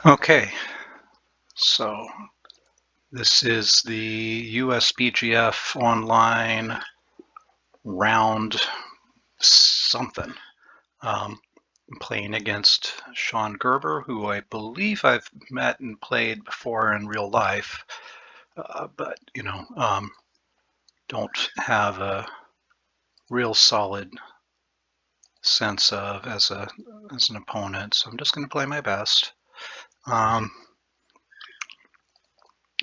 Okay, so this is the USBGF Online round something. I'm playing against Sean Gerber, who I believe I've met and played before in real life, but don't have a real solid sense of as an opponent. So I'm just going to play my best.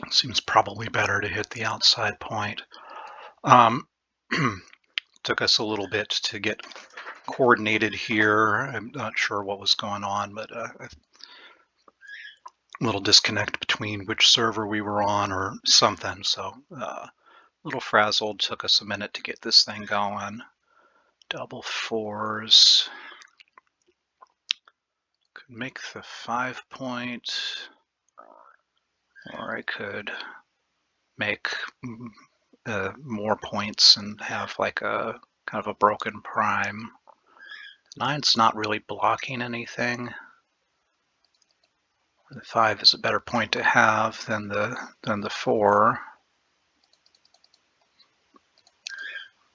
Seems probably better to hit the outside point. Took us a little bit to get coordinated here. I'm not sure what was going on, but a little disconnect between which server we were on or something. So a little frazzled. Took us a minute to get this thing going. Double fours. Could make the 5 point, or I could make more points and have like a kind of a broken prime. Nine's not really blocking anything. The 5 is a better point to have than the 4.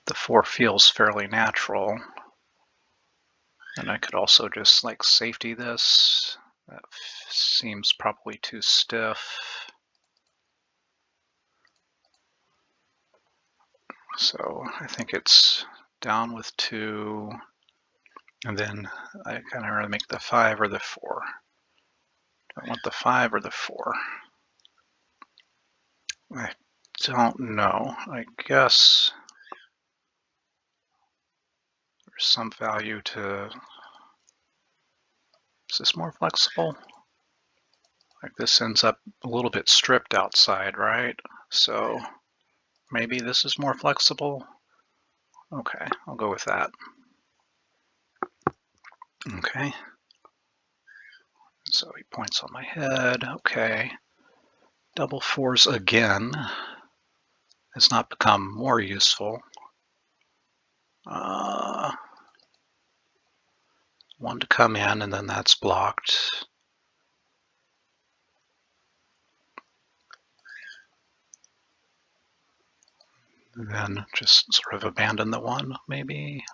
The 4 feels fairly natural. And I could also just like safety this. That seems probably too stiff. So I think it's down with 2. And then I kind of really make the 5 or the 4. Do I want the 5 or the 4? I don't know. I guess there's some value to... Is this more flexible? Like this ends up a little bit stripped outside, right? So maybe this is more flexible. Okay, I'll go with that. Okay. So he points on my head. Okay. Double fours again has not become more useful. One to come in, and then that's blocked. And then just sort of abandon the 1, maybe.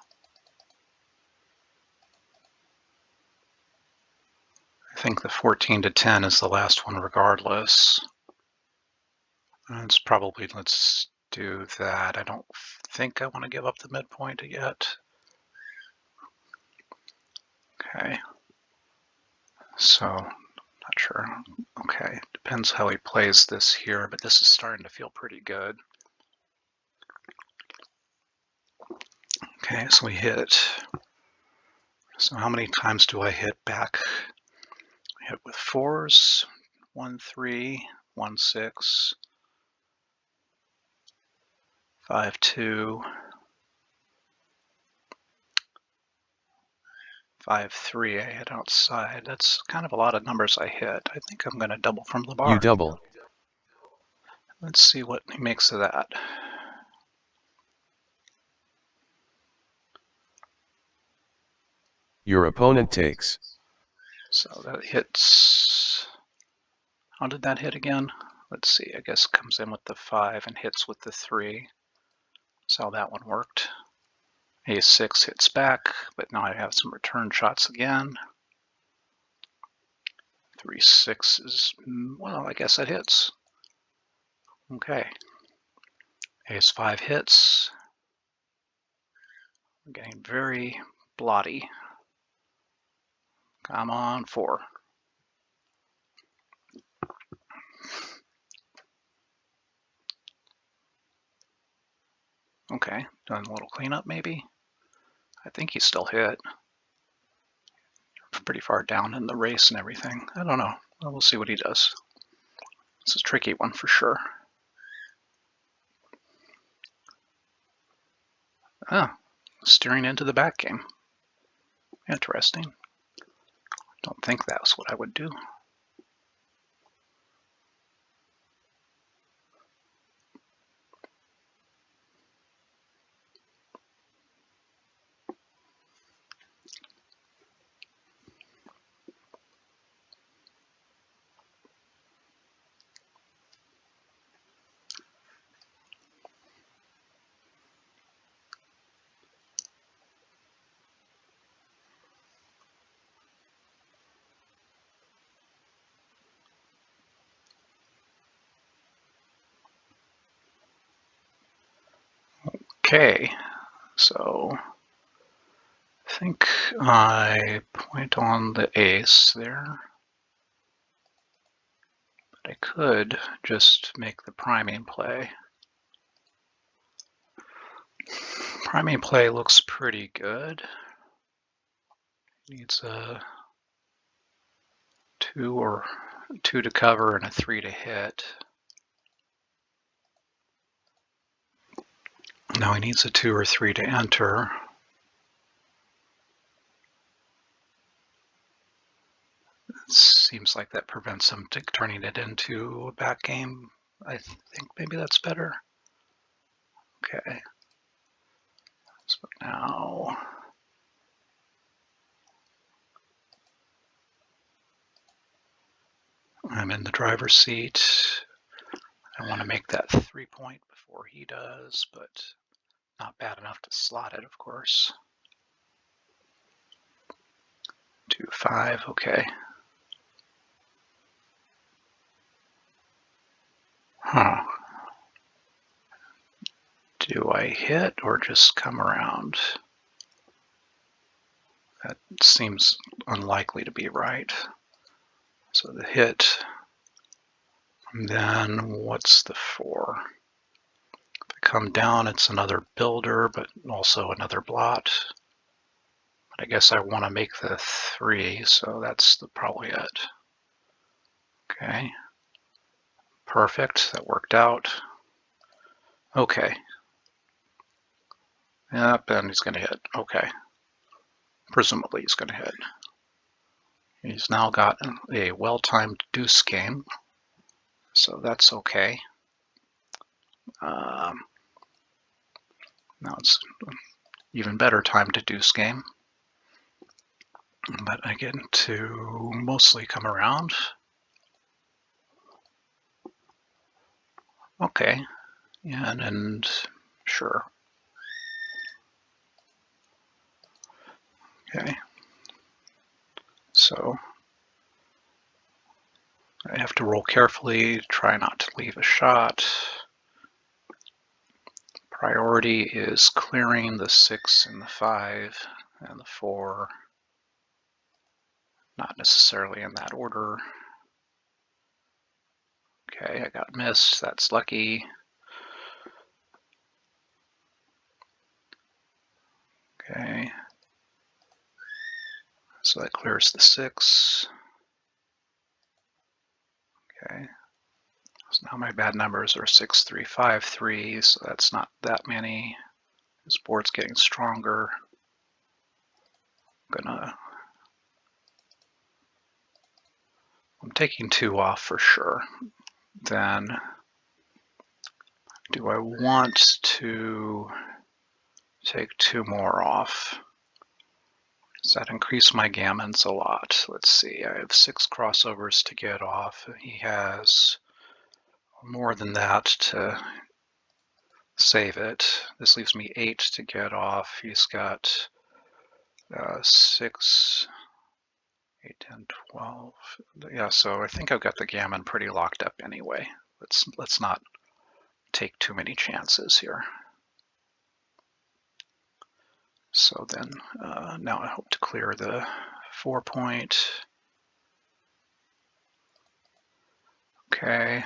I think the 14 to 10 is the last one regardless. It's probably, let's do that. I don't think I want to give up the midpoint yet. Okay. So, not sure. Okay, depends how he plays this here, but this is starting to feel pretty good. Okay, so we hit. So how many times do I hit back? I hit with 4s, 1, 3, 1, 6, 5, 2, 5, 3. I hit outside. That's kind of a lot of numbers I hit. I think I'm going to double from the bar. You double. Let's see what he makes of that. Your opponent takes. So that hits. How did that hit again? Let's see. I guess comes in with the 5 and hits with the 3. That's how that one worked. Ace 6 hits back, but now I have some return shots again. 3, 6 is, well, I guess that hits. Okay. Ace 5 hits. I'm getting very blotty. Come on, 4. Okay, done a little cleanup maybe. I think he's still hit. Pretty far down in the race and everything. I don't know. Well, we'll see what he does. It's a tricky one for sure. Ah, steering into the back game. Interesting. Don't think that was what I would do. Okay, so I think I point on the ace there, but I could just make the priming play. Priming play looks pretty good. Needs a 2 to cover and a 3 to hit. Now he needs a 2 or 3 to enter. It seems like that prevents him turning it into a back game. I think maybe that's better. Okay. So now I'm in the driver's seat. I want to make that 3-point before he does, but not bad enough to slot it, of course. 2-5, okay. Huh. Do I hit or just come around? That seems unlikely to be right. So the hit, and then what's the 4? If I come down, it's another builder, but also another blot. But I guess I want to make the 3, so that's probably it. Okay. Perfect, that worked out. Okay. Yep, and he's going to hit. Okay. Presumably he's going to hit. He's now got a well-timed deuce game, so that's okay. Now it's even better timed deuce game, but I get to mostly come around. Okay, and sure. Okay, so I have to roll carefully, try not to leave a shot. Priority is clearing the 6 and the 5 and the 4, not necessarily in that order. Okay, I got missed, that's lucky. Okay, so that clears the 6. Okay, so now my bad numbers are 6, 3, 5, 3, so that's not that many. This board's getting stronger. I'm taking 2 off for sure. Then do I want to take 2 more off? Does that increase my gammons a lot? Let's see, I have 6 crossovers to get off. He has more than that to save it. This leaves me 8 to get off. He's got 6, 8, 10, 12. Yeah, so I think I've got the gammon pretty locked up anyway. Let's not take too many chances here. So then now I hope to clear the 4-point. Okay,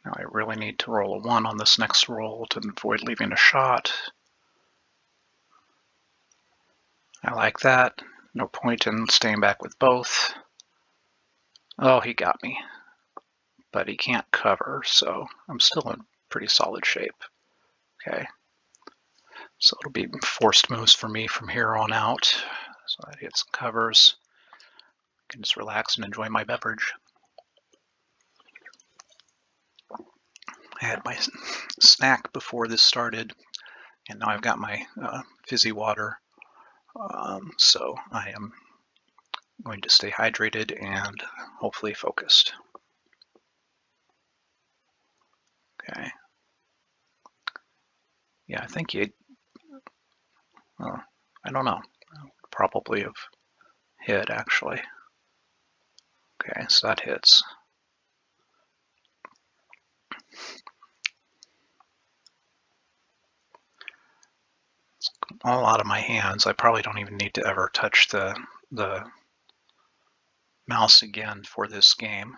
now I really need to roll a 1 on this next roll to avoid leaving a shot. I like that. No point in staying back with both. Oh, he got me. But he can't cover, so I'm still in pretty solid shape. Okay. So it'll be forced moves for me from here on out. So I get some covers. I can just relax and enjoy my beverage. I had my snack before this started, and now I've got my fizzy water. So I am going to stay hydrated and hopefully focused. Okay. Yeah, I think he, I don't know, probably have hit actually. Okay, so that hits. all out of my hands. I probably don't even need to ever touch the mouse again for this game.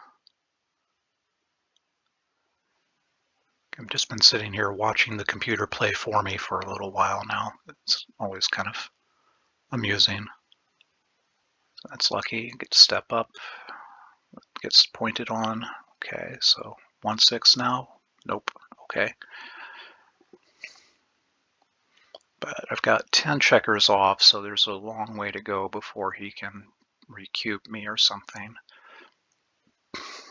I've just been sitting here watching the computer play for me for a little while now. It's always kind of amusing. So that's lucky. Get to step up. Gets pointed on. Okay, so 1-6 now. Nope. Okay. But I've got 10 checkers off, so there's a long way to go before he can recube me or something.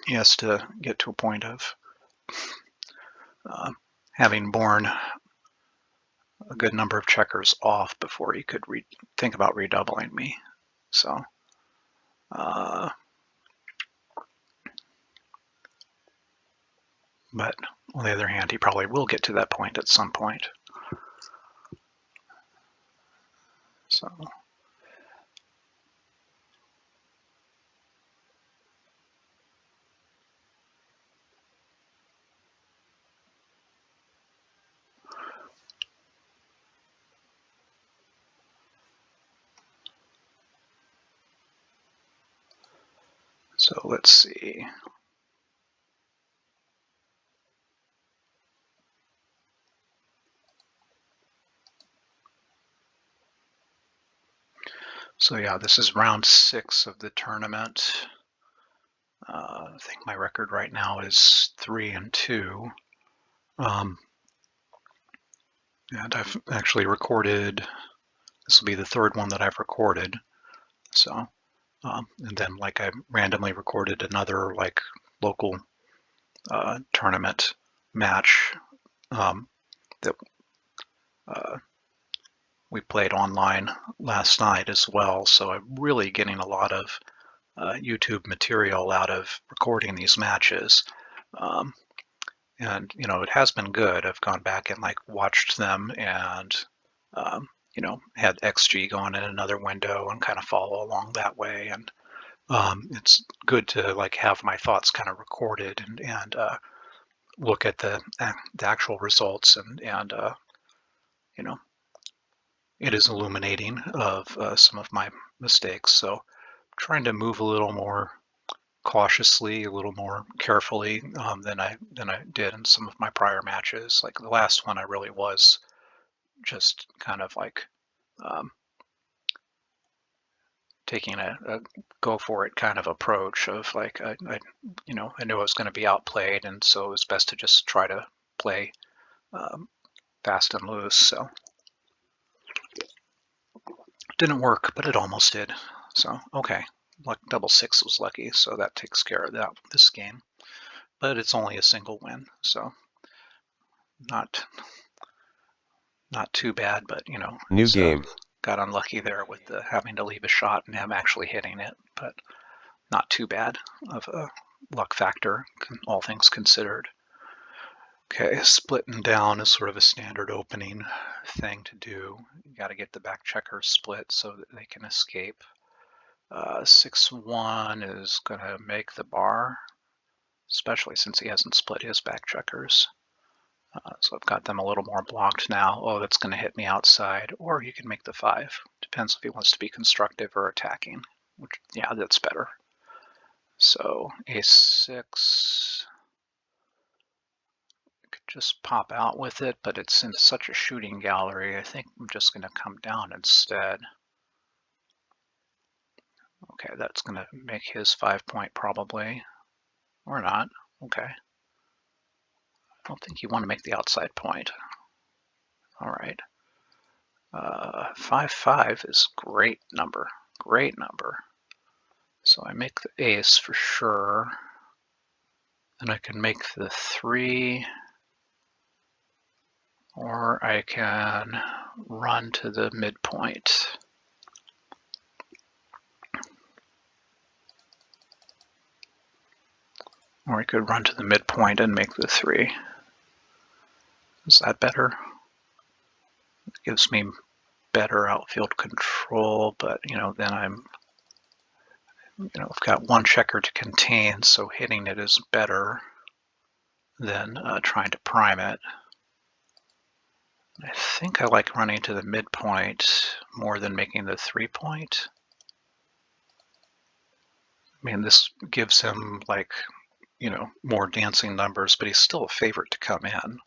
He has to get to a point of having borne a good number of checkers off before he could think about redoubling me. So, but on the other hand, he probably will get to that point at some point. So let's see. So yeah, this is round 6 of the tournament. I think my record right now is 3-2. And I've actually recorded, this will be the 3rd one that I've recorded. So, and then like I randomly recorded another like local tournament match that we played online last night as well. So I'm really getting a lot of YouTube material out of recording these matches. And, you know, it has been good. I've gone back and like watched them and, you know, had XG going in another window and kind of follow along that way. And it's good to like have my thoughts kind of recorded and look at the actual results and you know, it is illuminating of some of my mistakes. So trying to move a little more cautiously, a little more carefully than I did in some of my prior matches. Like the last one, I really was just kind of like taking a go for it kind of approach of like you know, I knew I was going to be outplayed, and so it was best to just try to play fast and loose. So didn't work, but it almost did. So okay, double 6 was lucky, so that takes care of that this game. But it's only a single win, so not too bad. But you know, new game. Got unlucky there with the having to leave a shot and him actually hitting it, but not too bad of a luck factor, all things considered. Okay, splitting down is sort of a standard opening thing to do. You got to get the back checkers split so that they can escape. 6-1 is going to make the bar, especially since he hasn't split his back checkers. So I've got them a little more blocked now. Oh, that's going to hit me outside. Or he can make the 5. Depends if he wants to be constructive or attacking. Which, yeah, that's better. So A6. Could just pop out with it, but it's in such a shooting gallery. I think I'm just going to come down instead. Okay, that's going to make his 5-point probably. Or not. Okay. I don't think you want to make the outside point. All right. 5-5 is great number. Great number. So I make the ace for sure. Then I can make the 3. Or I can run to the midpoint. Or I could run to the midpoint and make the 3. Is that better? It gives me better outfield control, but you know, then I'm, you know, I've got one checker to contain, so hitting it is better than trying to prime it. I think I like running to the midpoint more than making the 3-point. I mean, this gives him like, more dancing numbers, but he's still a favorite to come in.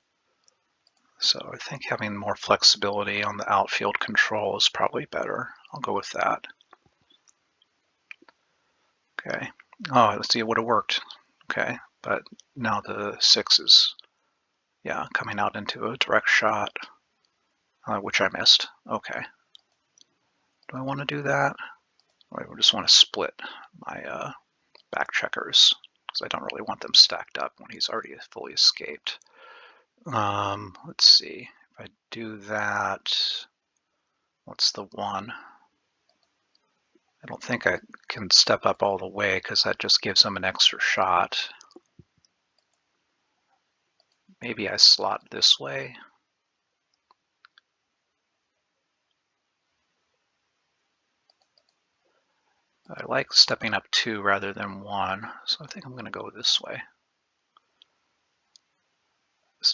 So I think having more flexibility on the outfield control is probably better. I'll go with that. Okay. Oh, let's see, it would have worked. Okay, but now the 6 is, coming out into a direct shot, which I missed. Okay. Do I want to do that? Or I just want to split my back checkers because I don't really want them stacked up when he's already fully escaped. Let's see. If I do that, what's the 1? I don't think I can step up all the way because that just gives him an extra shot. Maybe I slot this way. I like stepping up 2 rather than 1, so I think I'm going to go this way.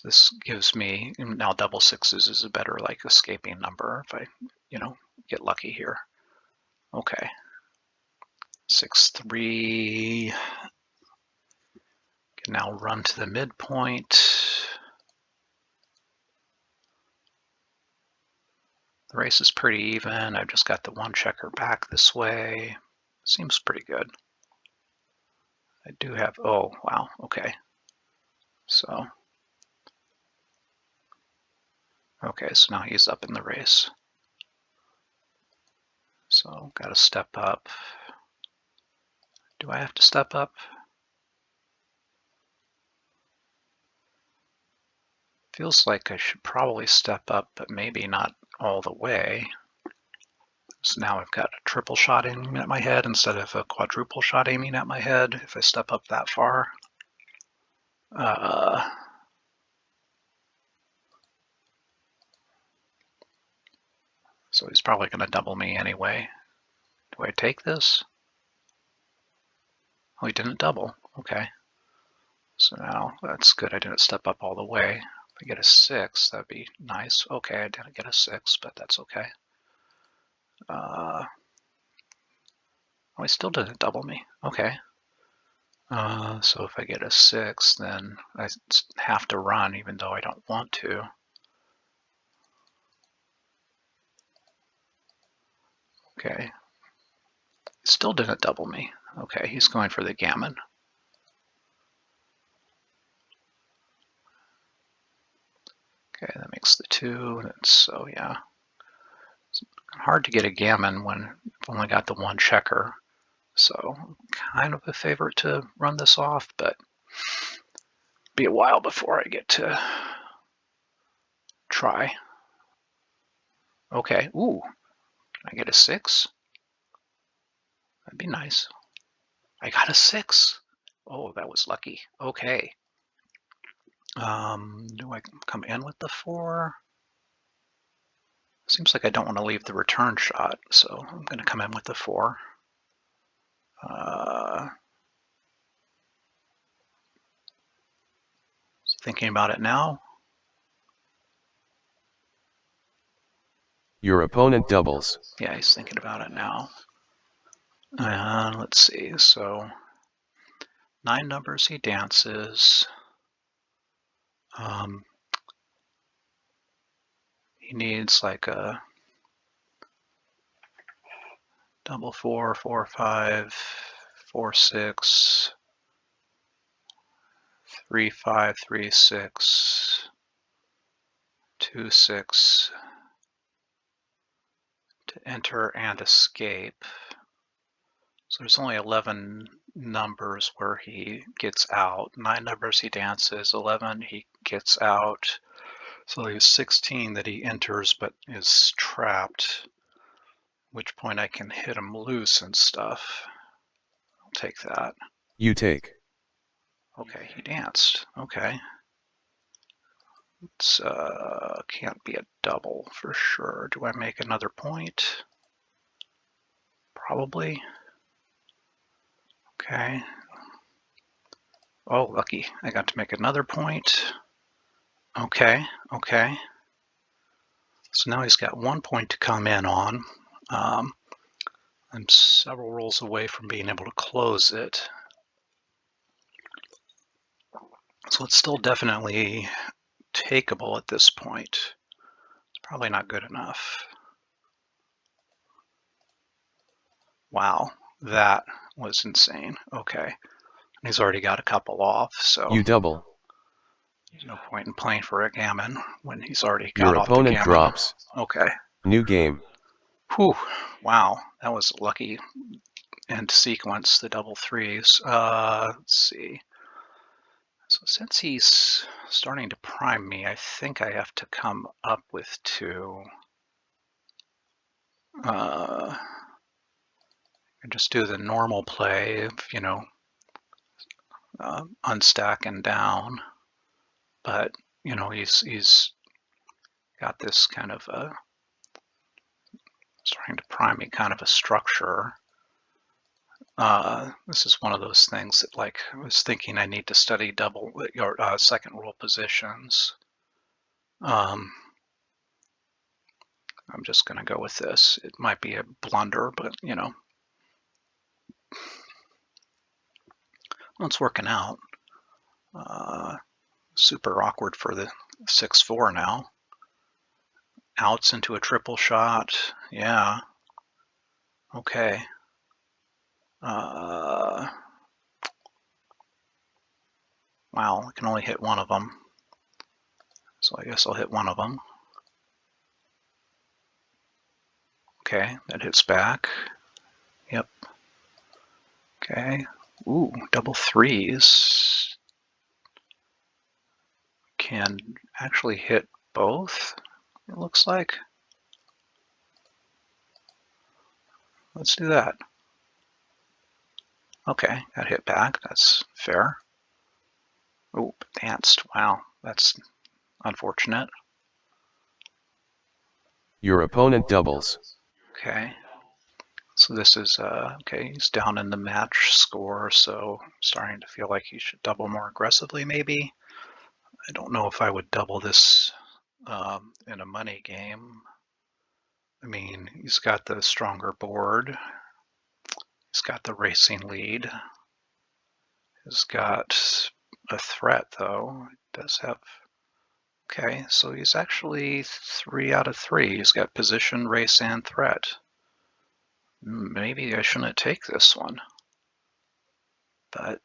This gives me, now double 6s is a better like escaping number if I, get lucky here. Okay. 6-3. Can now run to the midpoint. The race is pretty even. I've just got the 1 checker back this way. Seems pretty good. I do have, oh, wow, okay. So, okay, so now he's up in the race. So, got to step up. Do I have to step up? Feels like I should probably step up, but maybe not all the way. So now I've got a triple shot aiming at my head instead of a quadruple shot aiming at my head if I step up that far. So he's probably going to double me anyway. Do I take this? Oh, he didn't double. Okay. So now that's good. I didn't step up all the way. If I get a 6, that'd be nice. Okay, I didn't get a 6, but that's okay. Oh, he still didn't double me. Okay. So if I get a 6, then I have to run even though I don't want to. Okay. Still didn't double me. Okay, he's going for the gammon. Okay, that makes the 2. And so yeah. It's hard to get a gammon when I've only got the 1 checker. So kind of a favorite to run this off, but be a while before I get to try. Okay, ooh, can I get a 6? That'd be nice. I got a 6. Oh, that was lucky. Okay. Do I come in with the 4? Seems like I don't want to leave the return shot, so I'm going to come in with the 4. Thinking about it now. Your opponent doubles. Yeah, he's thinking about it now. Let's see, so 9 numbers he dances. He needs like a double 4, 4, 5, 4, 6, 3, 5, 3, 6, 2, 6 to enter and escape. So there's only 11 numbers where he gets out. 9 numbers he dances, 11 he gets out. So there's 16 that he enters but is trapped, at which point I can hit him loose and stuff. I'll take that. You take. Okay, he danced. Okay. It's can't be a double for sure. Do I make another point? Probably. Okay. Oh, lucky. I got to make another point. Okay, okay. So now he's got 1 point to come in on. I'm several rolls away from being able to close it. So it's still definitely takeable at this point. It's probably not good enough. Wow, that was insane. Okay, and he's already got a couple off, so You double. there's no point in playing for a gammon when he's already Your got off the opponent gammon. drops. Okay. New game. Whew, wow, that was a lucky end sequence, the double threes. Let's see. So since he's starting to prime me, I think I have to come up with two. And just do the normal play of, unstack and down. But, he's got this kind of starting to prime me kind of a structure. This is one of those things that, like, I was thinking I need to study double or second roll positions. I'm just going to go with this. It might be a blunder, but, well, it's working out. Super awkward for the 6-4 now. Outs into a triple shot. Yeah. Okay. Wow, I can only hit one of them. So I guess I'll hit one of them. Okay, that hits back. Yep. Okay. Ooh, double threes. Can actually hit both, it looks like. Let's do that. Okay, got hit back. That's fair. Oh, danced. Wow, that's unfortunate. Your opponent doubles. Okay. So this is, okay, he's down in the match score, so starting to feel like he should double more aggressively maybe. I don't know if I would double this in a money game. I mean, he's got the stronger board. He's got the racing lead. He's got a threat, though. He does have, okay, so he's actually 3 out of 3. He's got position, race, and threat. Maybe I shouldn't take this one. But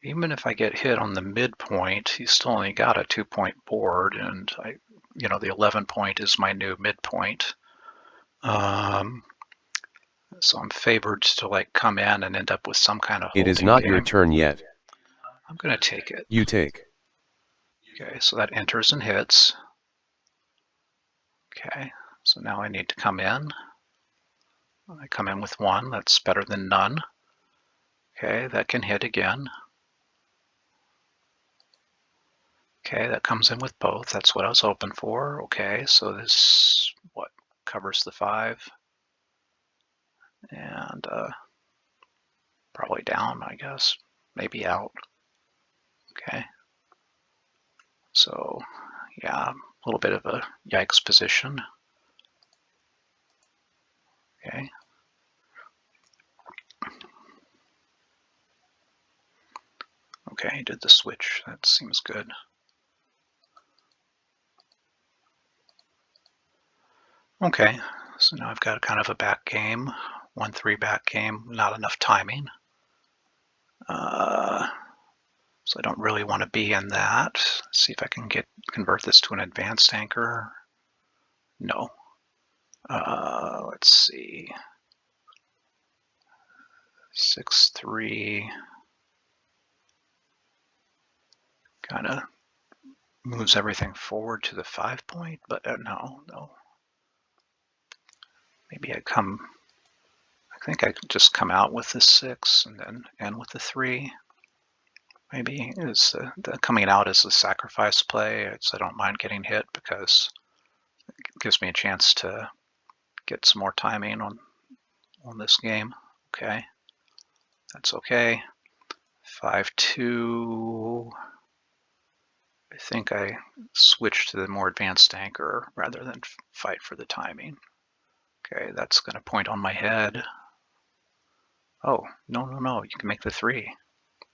even if I get hit on the midpoint, he's still only got a 2-point board, and the 11 point is my new midpoint. So I'm favored to like come in and end up with some kind of holding It is not game. your turn yet. I'm going to take it. You take. Okay, so that enters and hits. Okay, so now I need to come in. I come in with 1. That's better than none. Okay, that can hit again. Okay, that comes in with both. That's what I was hoping for. Okay, so this, what, covers the 5. And probably down, I guess. Maybe out. Okay. So, yeah, a little bit of a yikes position. Okay. Okay, did the switch. That seems good. Okay, so now I've got kind of a back game, 1-3 back game, not enough timing. So I don't really want to be in that. Let's see if I can convert this to an advanced anchor. No. Let's see. 6-3. Kind of moves everything forward to the 5 point, but no. Maybe I think I could just come out with the 6 and then end with the 3. Maybe is the coming out is the sacrifice play. I don't mind getting hit because it gives me a chance to get some more timing on this game. Okay, that's okay. 5-2. I think I switched to the more advanced anchor rather than fight for the timing. Okay, that's going to point on my head. Oh, no, you can make the 3. Do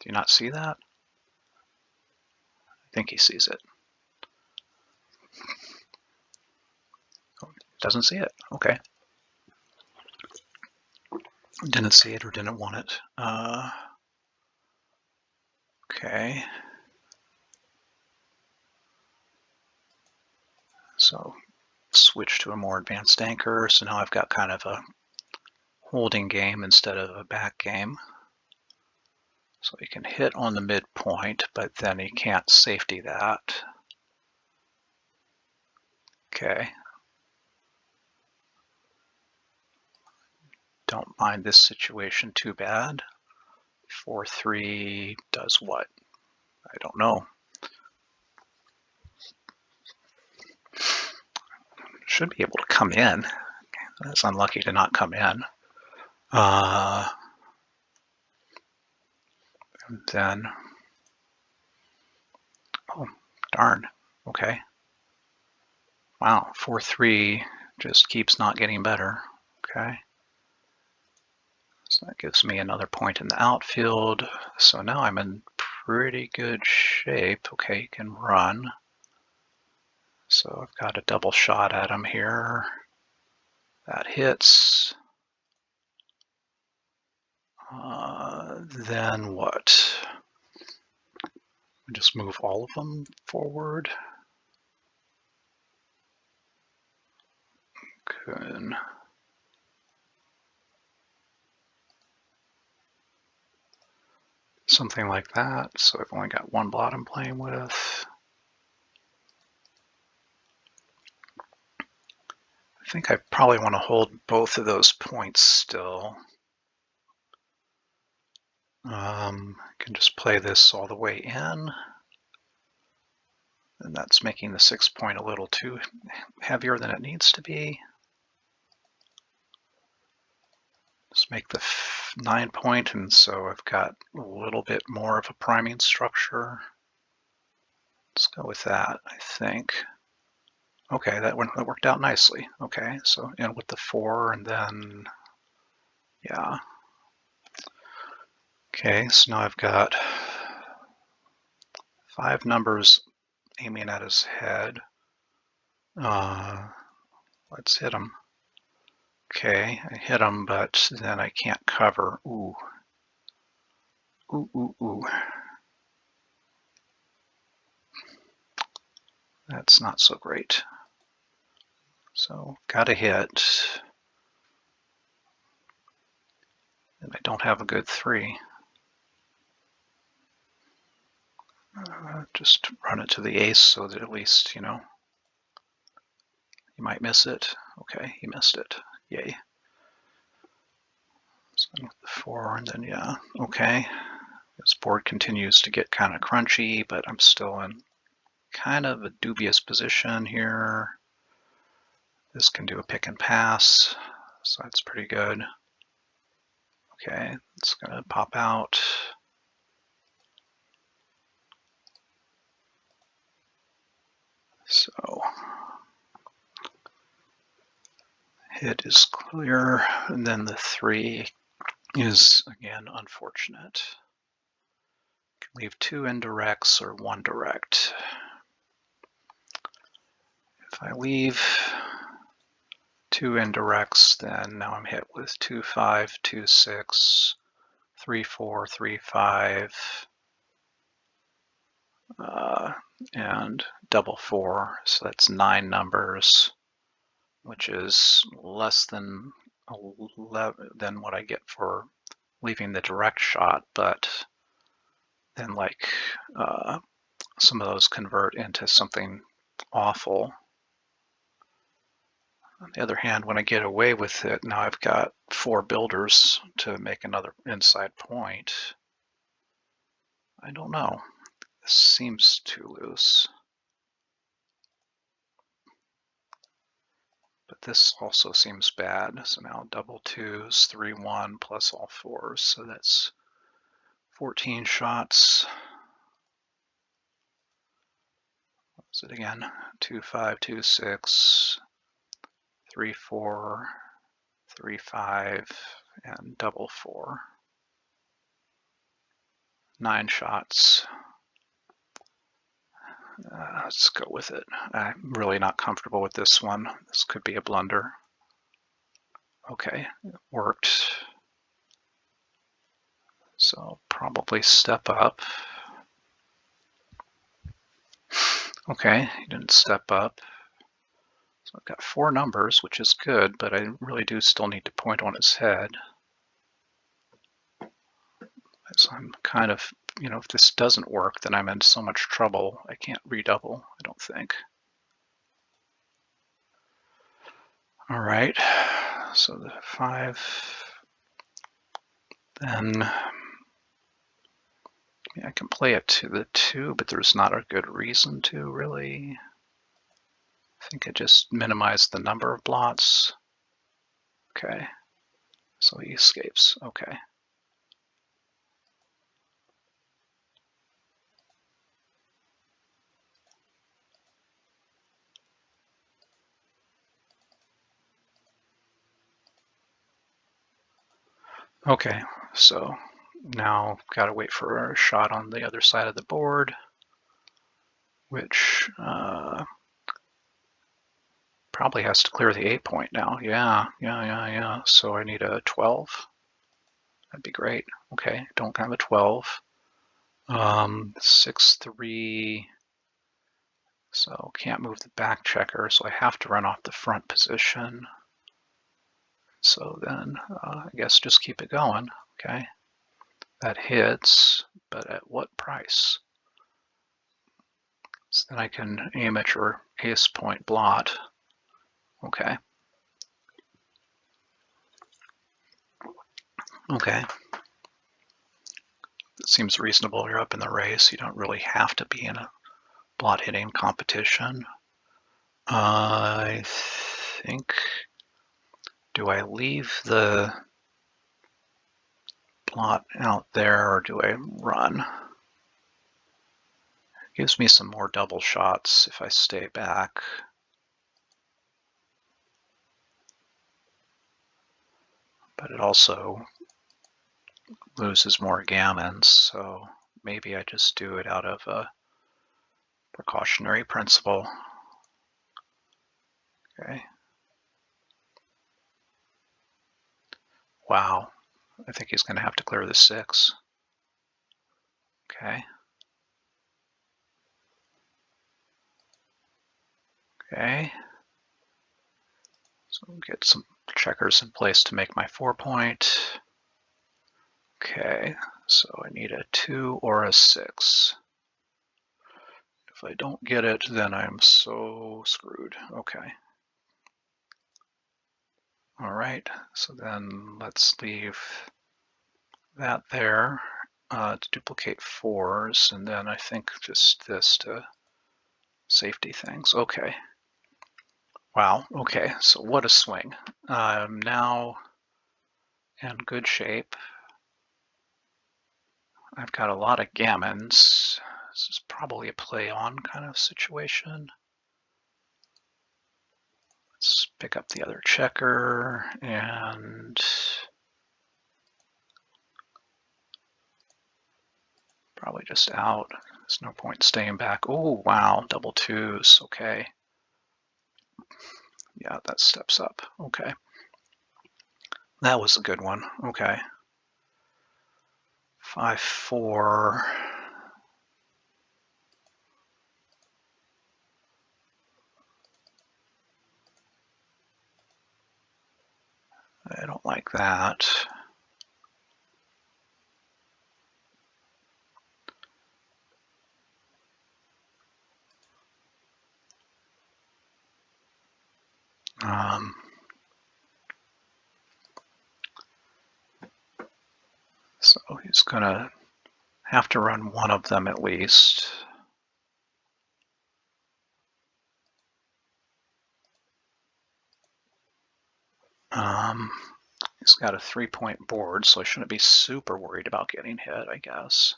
you not see that? I think he sees it. Oh, doesn't see it. Okay. Didn't see it or didn't want it. Okay. So switch to a more advanced anchor. So now I've got kind of a holding game instead of a back game. So he can hit on the midpoint, but then he can't safety that. Okay. Don't mind this situation too bad. 4-3 does what? I don't know. Should be able to come in. That's unlucky to not come in. And then, oh, darn. Okay. Wow, 4-3 just keeps not getting better. Okay. So that gives me another point in the outfield. So now I'm in pretty good shape. Okay, he can run. So I've got a double shot at him here. That hits. Then what? Just move all of them forward. Good. Something like that. So I've only got one blot I'm playing with. I think I probably want to hold both of those points still. I can just play this all the way in. And that's making the 6 point a little too heavier than it needs to be. Let's make the 9 point, and so I've got a little bit more of a priming structure. Let's go with that, I think. Okay, that worked out nicely. Okay, so in with the 4, and then, yeah. Okay, so now I've got 5 numbers aiming at his head. Let's hit him. Okay, I hit him, but then I can't cover. Ooh. Ooh. That's not so great. So, got a hit. And I don't have a good 3. Just run it to the ace so that at least, you know, you might miss it. Okay, he missed it. Yay. So with the 4, and then, yeah, okay. This board continues to get kind of crunchy, but I'm still in kind of a dubious position here. This can do a pick and pass, so that's pretty good. Okay, it's gonna pop out. So, hit is clear, and then the 3 is, again, unfortunate. Leave 2 indirects or 1 direct. If I leave 2 indirects, then now I'm hit with 2-5, 2-6, 3-4, 3-5, and double 4. So that's 9 numbers, which is less than 11 than what I get for leaving the direct shot, but then like some of those convert into something awful. On the other hand, when I get away with it, now I've got 4 builders to make another inside point. I don't know. This seems too loose. But this also seems bad. So now double 2s, 3-1 plus all 4s. So that's 14 shots. Is it again? 2, 5, 2, 6, 3, 4, 3, 5, and double 4. 9 shots. Let's go with it. I'm really not comfortable with this one. This could be a blunder. Okay, it worked. So probably step up. Okay, he didn't step up. So I've got 4 numbers, which is good, but I really do still need to point on his head. So I'm kind of, if this doesn't work, then I'm in so much trouble. I can't redouble, I don't think. All right, so the 5, then I can play it to the 2, but there's not a good reason to, really. I think I just minimized the number of blots. Okay, so he escapes. Okay. Okay, so now gotta wait for a shot on the other side of the board, which probably has to clear the 8 point now. Yeah. So I need a 12. That'd be great. Okay, don't have a 12. 6, 3. So can't move the back checker, so I have to run off the front position. So then I guess just keep it going. Okay, that hits, but at what price? So then I can aim at your ace point blot. Okay. Okay. That seems reasonable. You're up in the race. You don't really have to be in a blot hitting competition. I think, do I leave the blot out there or do I run? It gives me some more double shots if I stay back. But it also loses more gammons, so maybe I just do it out of a precautionary principle. Okay. Wow, I think he's going to have to clear the 6. Okay. Okay. So we'll get some checkers in place to make my 4 point. Okay, so I need a 2 or a 6. If I don't get it, then I'm so screwed. Okay. All right, so then let's leave that there to duplicate 4s, and then I think just this to safety things. Okay. Wow, okay, so what a swing. I'm now in good shape. I've got a lot of gammons. This is probably a play on kind of situation. Let's pick up the other checker and probably just out. There's no point staying back. Oh, wow, double 2s, okay. Yeah, that steps up, okay. That was a good one, okay. 5, 4. I don't like that. So he's gonna have to run one of them at least. He's got a 3 point board, so I shouldn't be super worried about getting hit, I guess.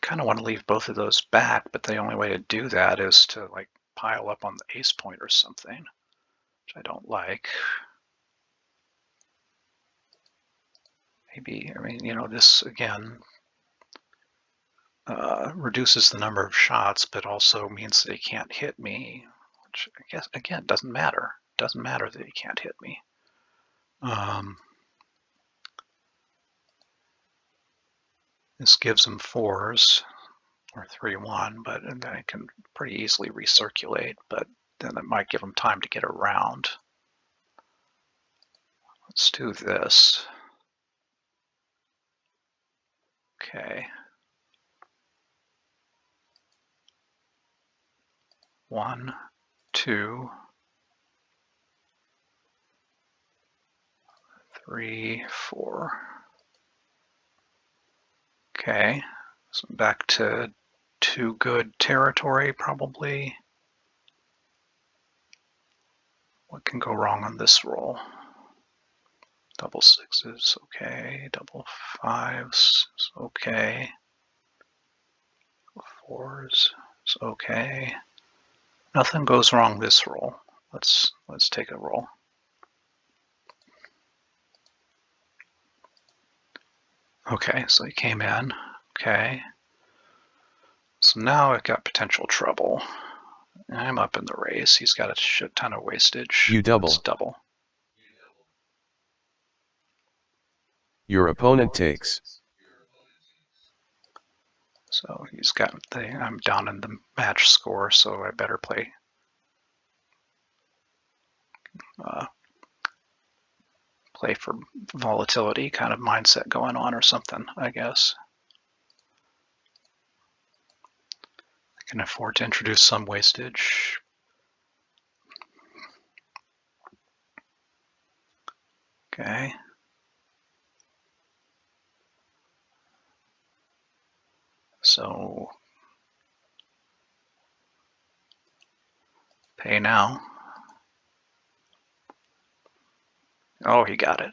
kind of want to leave both of those back, but the only way to do that is to like pile up on the ace point or something, which I don't like. Maybe, I mean, you know, this again reduces the number of shots, but also means that he can't hit me, which I guess, again, doesn't matter. Doesn't matter that he can't hit me. This gives him fours, or 3-1, but and then I can pretty easily recirculate, but then it might give him time to get around. Let's do this. Okay. 1, 2, 3, 4. Okay, so back to too good territory, probably. What can go wrong on this roll? Double sixes, okay. Double fives, okay. Fours, okay. Nothing goes wrong this roll. Let's take a roll. Okay, so he came in. Okay. So now I've got potential trouble. I'm up in the race. He's got a shit ton of wastage. You double. Let's double. Your opponent takes. So he's got I'm down in the match score, so I better play play for volatility kind of mindset going on or something, I guess. I can afford to introduce some wastage. Okay. So pay now. Oh, he got it.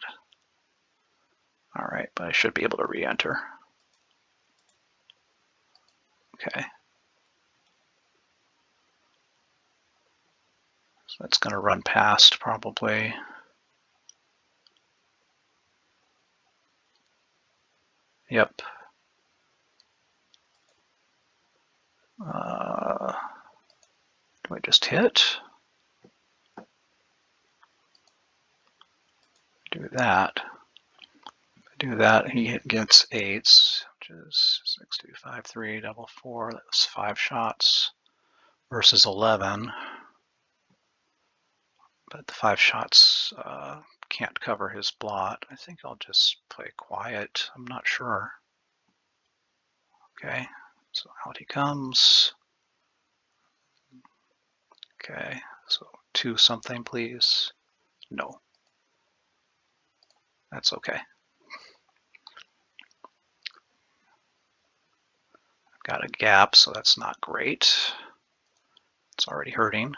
All right, but I should be able to re-enter. Okay. So that's going to run past probably. Yep. Do I just hit? Do that. Do that, he gets eights, which is 6, 2, 5, 3, double 4. That's 5 shots versus 11. But the 5 shots can't cover his blot. I think I'll just play quiet. I'm not sure. Okay, so out he comes. Okay, so 2 something, please. No. That's okay. Got a gap, so that's not great. It's already hurting.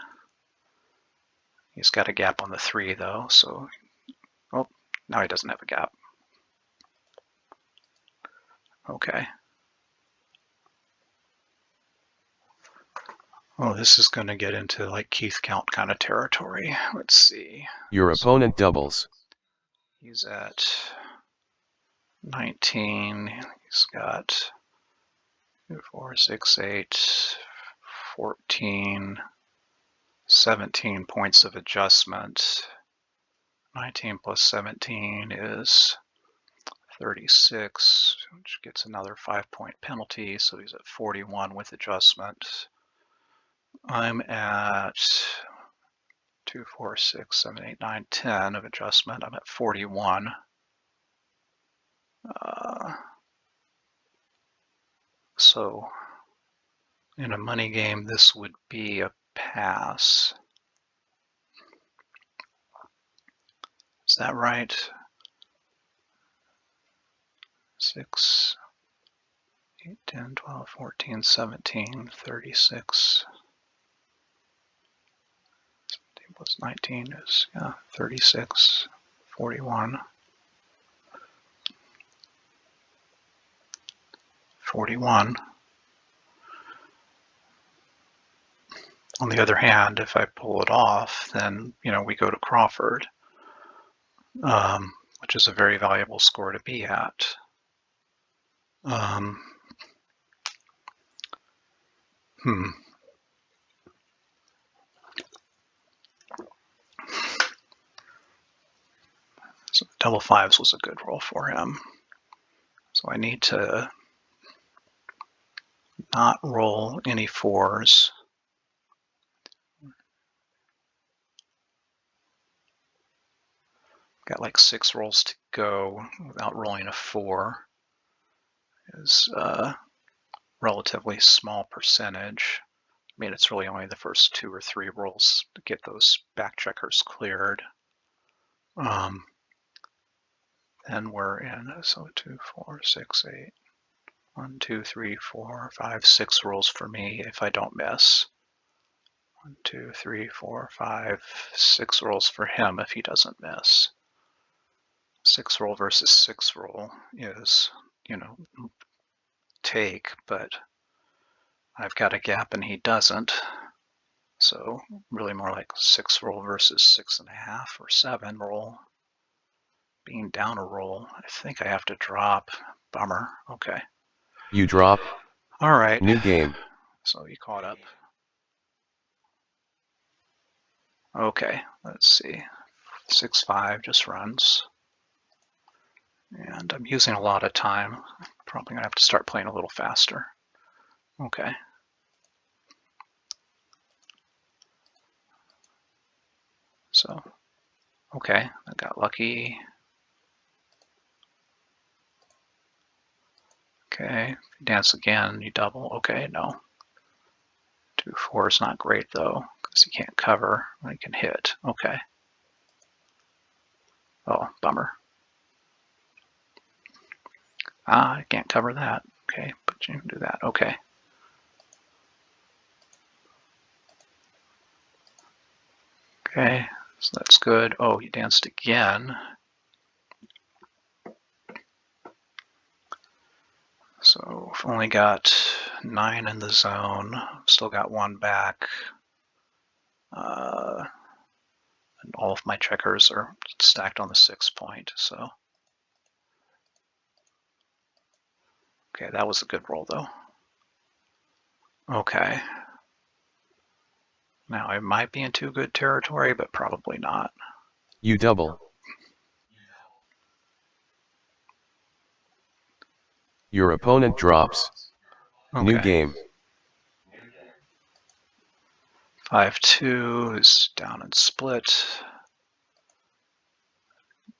He's got a gap on the 3 though, so oh, now he doesn't have a gap. Okay. Oh, this is going to get into like Keith Count kind of territory. Let's see. Your opponent doubles. He's at 19. He's got 2, 4, 6, 8, 14, 17 points of adjustment. 19 plus 17 is 36, which gets another 5-point penalty. So he's at 41 with adjustment. I'm at 2, 4, 6, 7, 8, 9, 10 of adjustment. I'm at 41. So in a money game, this would be a pass. Is that right? 6, 8, 10, 12, 14, 17, 36. 17 plus 19 is, yeah, 36, 41. 41. On the other hand, if I pull it off, then, we go to Crawford, which is a very valuable score to be at. So double fives was a good roll for him. So I need to not roll any fours. Got like 6 rolls to go without rolling a 4. Is a relatively small percentage. I mean, it's really only the first 2 or 3 rolls to get those back checkers cleared. Then we're in, so 2, 4, 6, 8. 1, 2, 3, 4, 5, 6 rolls for me if I don't miss. 1, 2, 3, 4, 5, 6 rolls for him if he doesn't miss. 6 roll versus 6 roll is, take, but I've got a gap and he doesn't. So really more like 6 roll versus 6.5 or 7 roll. Being down a roll, I think I have to drop. Bummer. Okay. You drop. All right. New game. So you caught up. Okay, let's see. 6-5 just runs. And I'm using a lot of time. Probably gonna have to start playing a little faster. Okay. So, okay, I got lucky. Okay, dance again, you double. Okay, no. 2-4 is not great though, because he can't cover when he can hit. Okay. Oh, bummer. I can't cover that. Okay, but you can do that. Okay. Okay, so that's good. Oh, he danced again. So I've only got 9 in the zone. Still got 1 back. And all of my checkers are stacked on the 6 point. So, okay, that was a good roll though. Okay. Now I might be in too good territory, but probably not. You double. Your opponent drops. Okay. New game. 5-2 is down and split.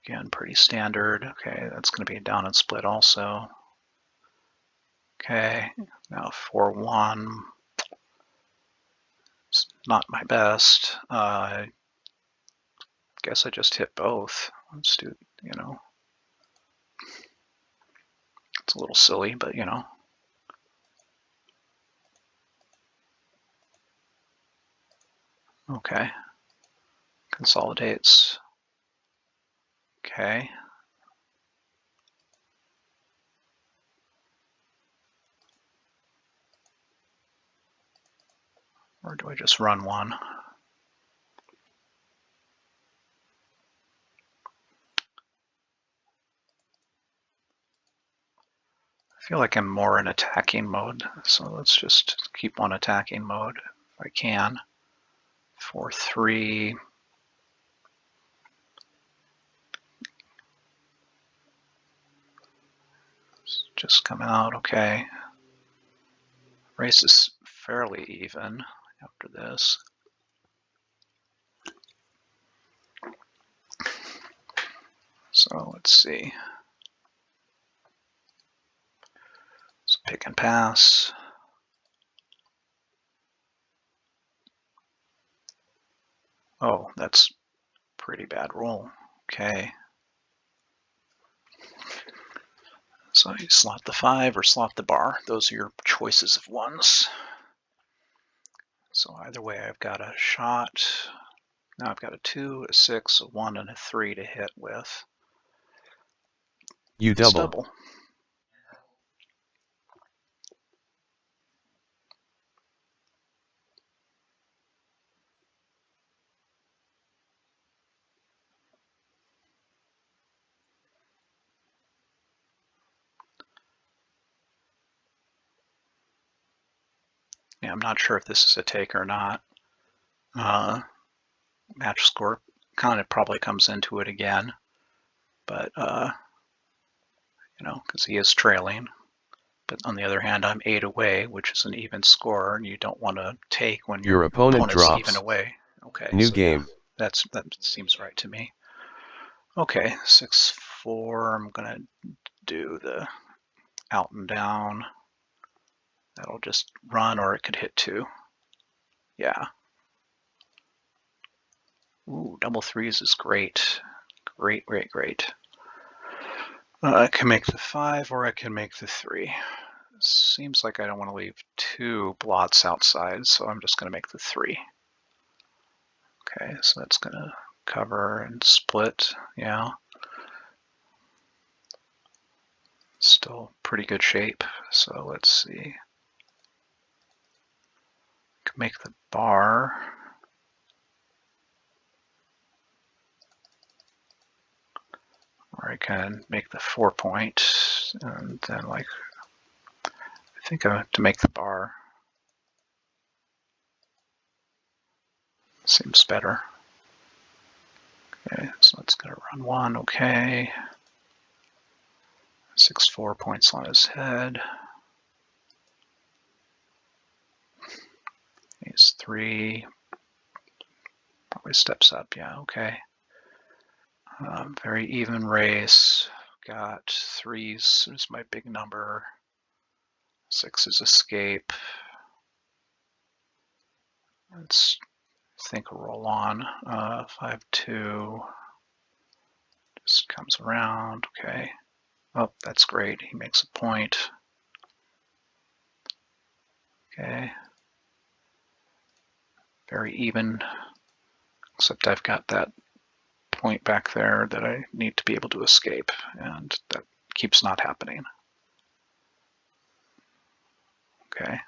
Again, pretty standard. Okay, that's going to be a down and split also. Okay, now 4-1. It's not my best. Guess I just hit both. Let's do, it's a little silly, but Okay, consolidates. Okay. Or do I just run one? I feel like I'm more in attacking mode, so let's just keep on attacking mode if I can. 4-3. Just come out, okay. Race is fairly even after this. So let's see. So pick and pass. Oh, that's pretty bad roll. Okay. So you slot the 5 or slot the bar. Those are your choices of ones. So either way, I've got a shot. Now I've got a 2, a 6, a 1, and a 3 to hit with. You double. Yeah, I'm not sure if this is a take or not. Match score kind of probably comes into it again, but because he is trailing. But on the other hand, I'm 8 away, which is an even score, and you don't want to take when Your your opponent opponent's even drops. away. Okay, New so yeah, game. that seems right to me. Okay, 6-4. I'm gonna do the out and down. That'll just run, or it could hit 2. Yeah. Ooh, double threes is great. Great, great, great. I can make the 5, or I can make the 3. Seems like I don't want to leave 2 blots outside, so I'm just going to make the 3. Okay, so that's going to cover and split, yeah. Still pretty good shape, so let's see. Can make the bar. Or I can make the 4-point, and then I think I have to make the bar. Seems better. Okay, so it's going to run 1, okay. 6-4 points on his head. He's 3. Probably steps up, yeah, okay. Very even race. Got 3s is my big number. 6 is escape. Let's think a roll on. 5-2. Just comes around, okay. Oh, that's great. He makes a point. Okay. Very even, except I've got that point back there that I need to be able to escape, and that keeps not happening. Okay.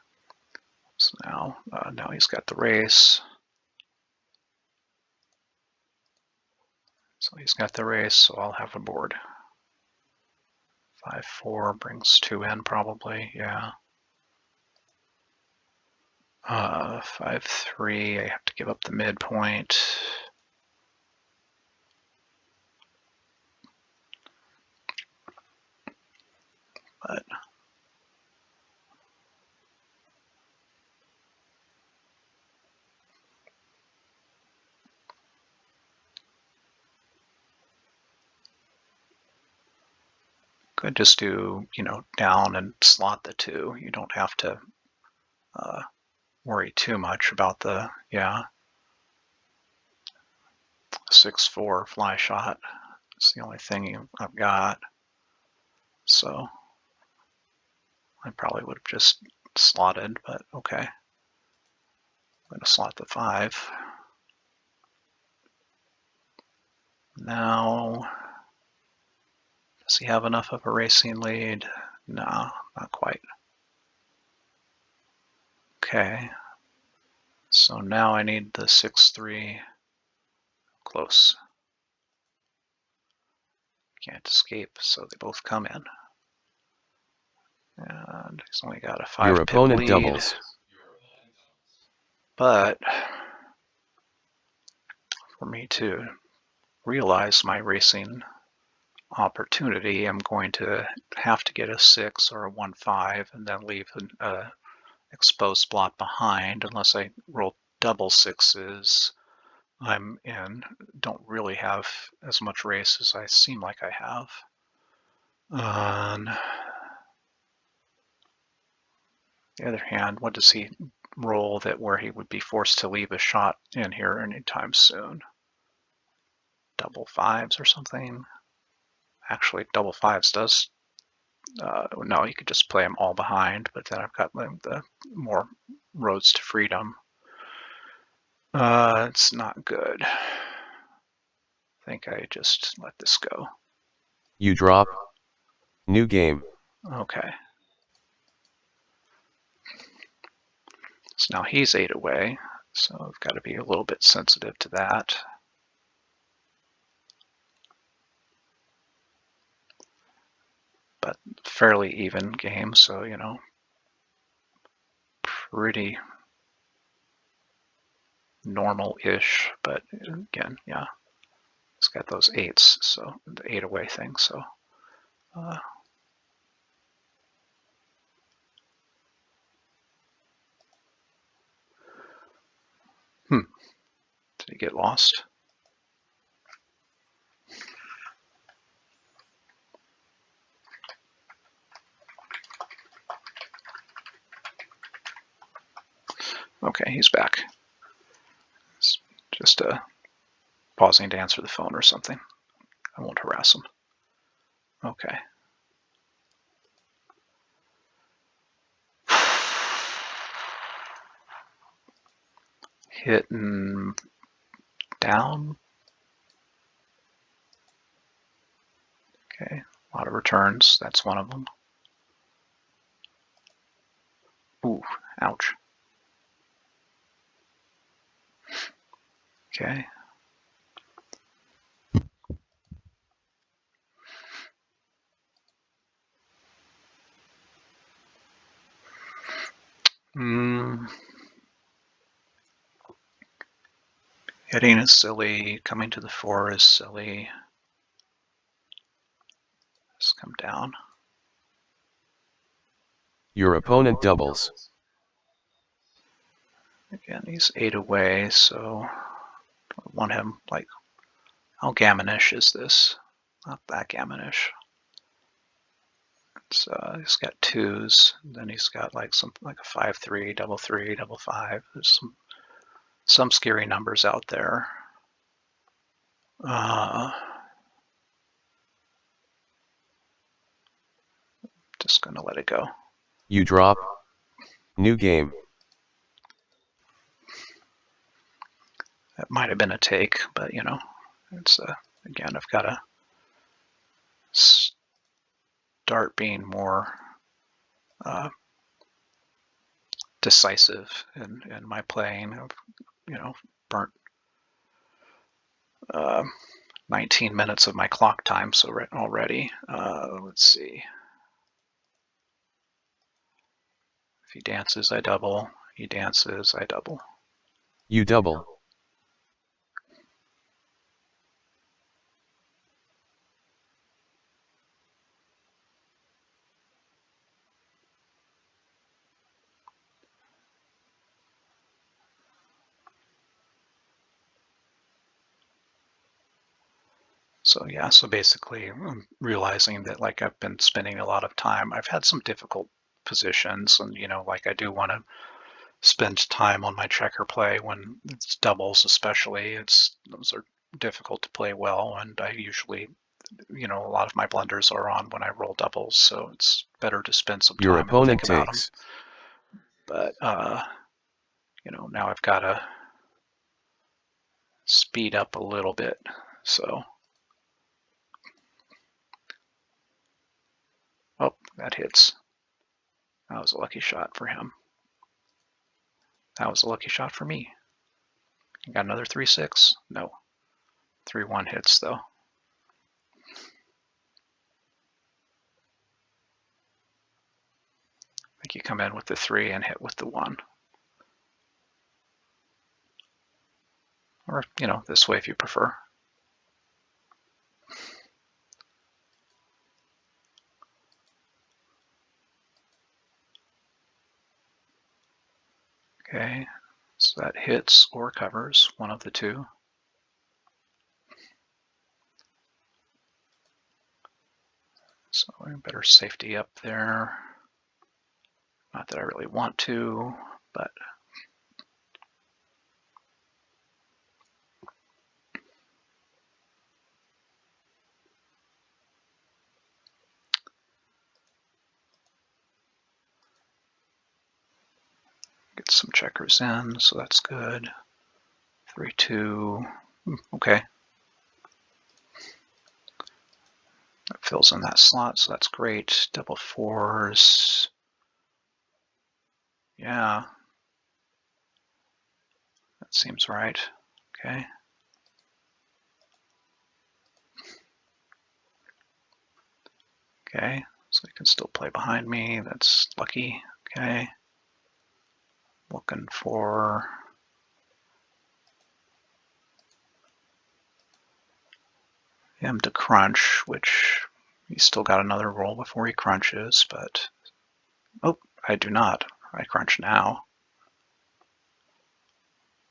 So now he's got the race. So he's got the race, so I'll have a board. 5-4 brings 2 in probably, yeah. 5-3, I have to give up the midpoint. But could just do, down and slot the 2. You don't have to worry too much about the, 6-4 fly shot. It's the only thing I've got. So I probably would have just slotted, but okay. I'm going to slot the 5. Now, does he have enough of a racing lead? No, not quite. Okay, so now I need the 6-3 close. Can't escape, so they both come in. And he's only got a 5-pip Your opponent lead. doubles. But for me to realize my racing opportunity, I'm going to have to get a 6 or a 1-5 and then leave an exposed blot behind. Unless I roll double 6s, I'm in. Don't really have as much race as I seem like I have. On the other hand, what does he roll that where he would be forced to leave a shot in here anytime soon? Double 5s or something? Actually, double 5s does. No, you could just play them all behind, but then I've got the more roads to freedom. It's not good. I think I just let this go. You drop. New game. Okay. So now he's 8 away, so I've got to be a little bit sensitive to that. But fairly even game, so, pretty normal-ish, but again, yeah, it's got those 8s, so the 8 away thing, so did he get lost? Okay, he's back. It's just pausing to answer the phone or something. I won't harass him. Okay. Hitting down. Okay, a lot of returns. That's one of them. Ooh, ouch. Okay. Hitting is silly. Coming to the 4 is silly. Just come down. Your opponent doubles. Again, he's 8 away, so I want him, like, how gammonish is this? Not that gammonish. It's, he's got 2s, and then he's got like something like a 5-3, double 3, double 5. There's some scary numbers out there. Just gonna let it go. You drop. New game. That might have been a take, but you know, it's again, I've got to start being more decisive in my playing. I've, you know, burnt 19 minutes of my clock time so already. Let's see. If he dances, I double. He dances, I double. You double. So yeah, so basically I'm realizing that like I've been spending a lot of time. I've had some difficult positions, and you know, like I do want to spend time on my checker play when it's doubles, especially. Those are difficult to play well, and I usually, you know, a lot of my blunders are on when I roll doubles, so it's better to spend some Your time and opponent think about them. takes. But you know, now I've got to speed up a little bit. So, oh, that hits. That was a lucky shot for him. That was a lucky shot for me. Got another 3-6? No. 3-1 hits though. I think you come in with the 3 and hit with the 1. Or, you know, this way if you prefer. Okay, so that hits or covers, one of the two. So better safety up there. Not that I really want to, but get some checkers in, so that's good. 3-2, okay. That fills in that slot, so that's great. Double 4s. Yeah. That seems right. Okay. Okay, so he can still play behind me. That's lucky. Okay. looking for him to crunch, which he's still got another roll before he crunches, but oh, I do not. I crunch now.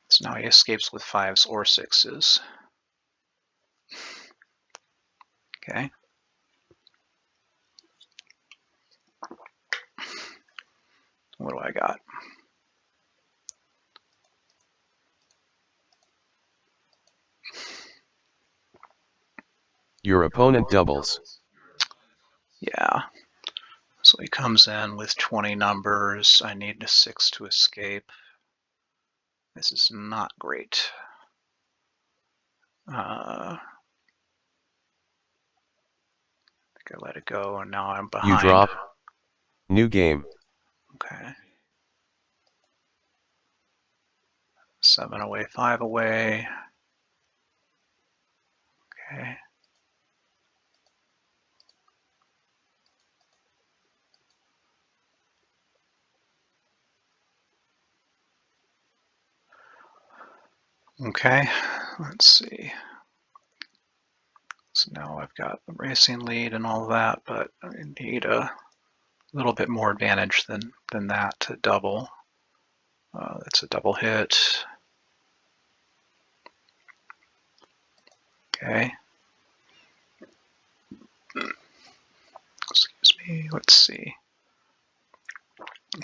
So now he escapes with 5s or 6s. Okay. What do I got? Your opponent doubles. Yeah. So he comes in with 20 numbers. I need a 6 to escape. This is not great. I think I let it go, and now I'm behind. You drop. New game. Okay. 7 away, 5 away. Okay. Okay, let's see. So now I've got the racing lead and all that, but I need a little bit more advantage than that to double. That's a double hit. Okay. Excuse me, let's see.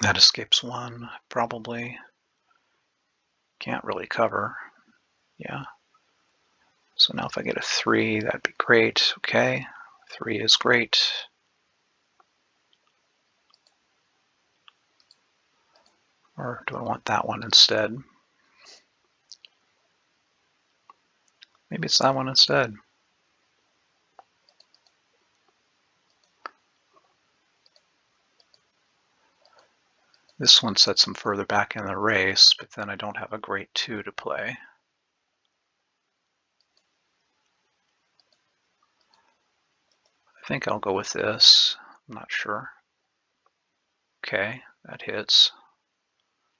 That escapes 1, probably. Can't really cover. Yeah. So now if I get a 3, that'd be great. Okay. 3 is great. Or do I want that one instead? Maybe it's that one instead. This one sets him further back in the race, but then I don't have a great 2 to play. I think I'll go with this. I'm not sure. Okay, that hits.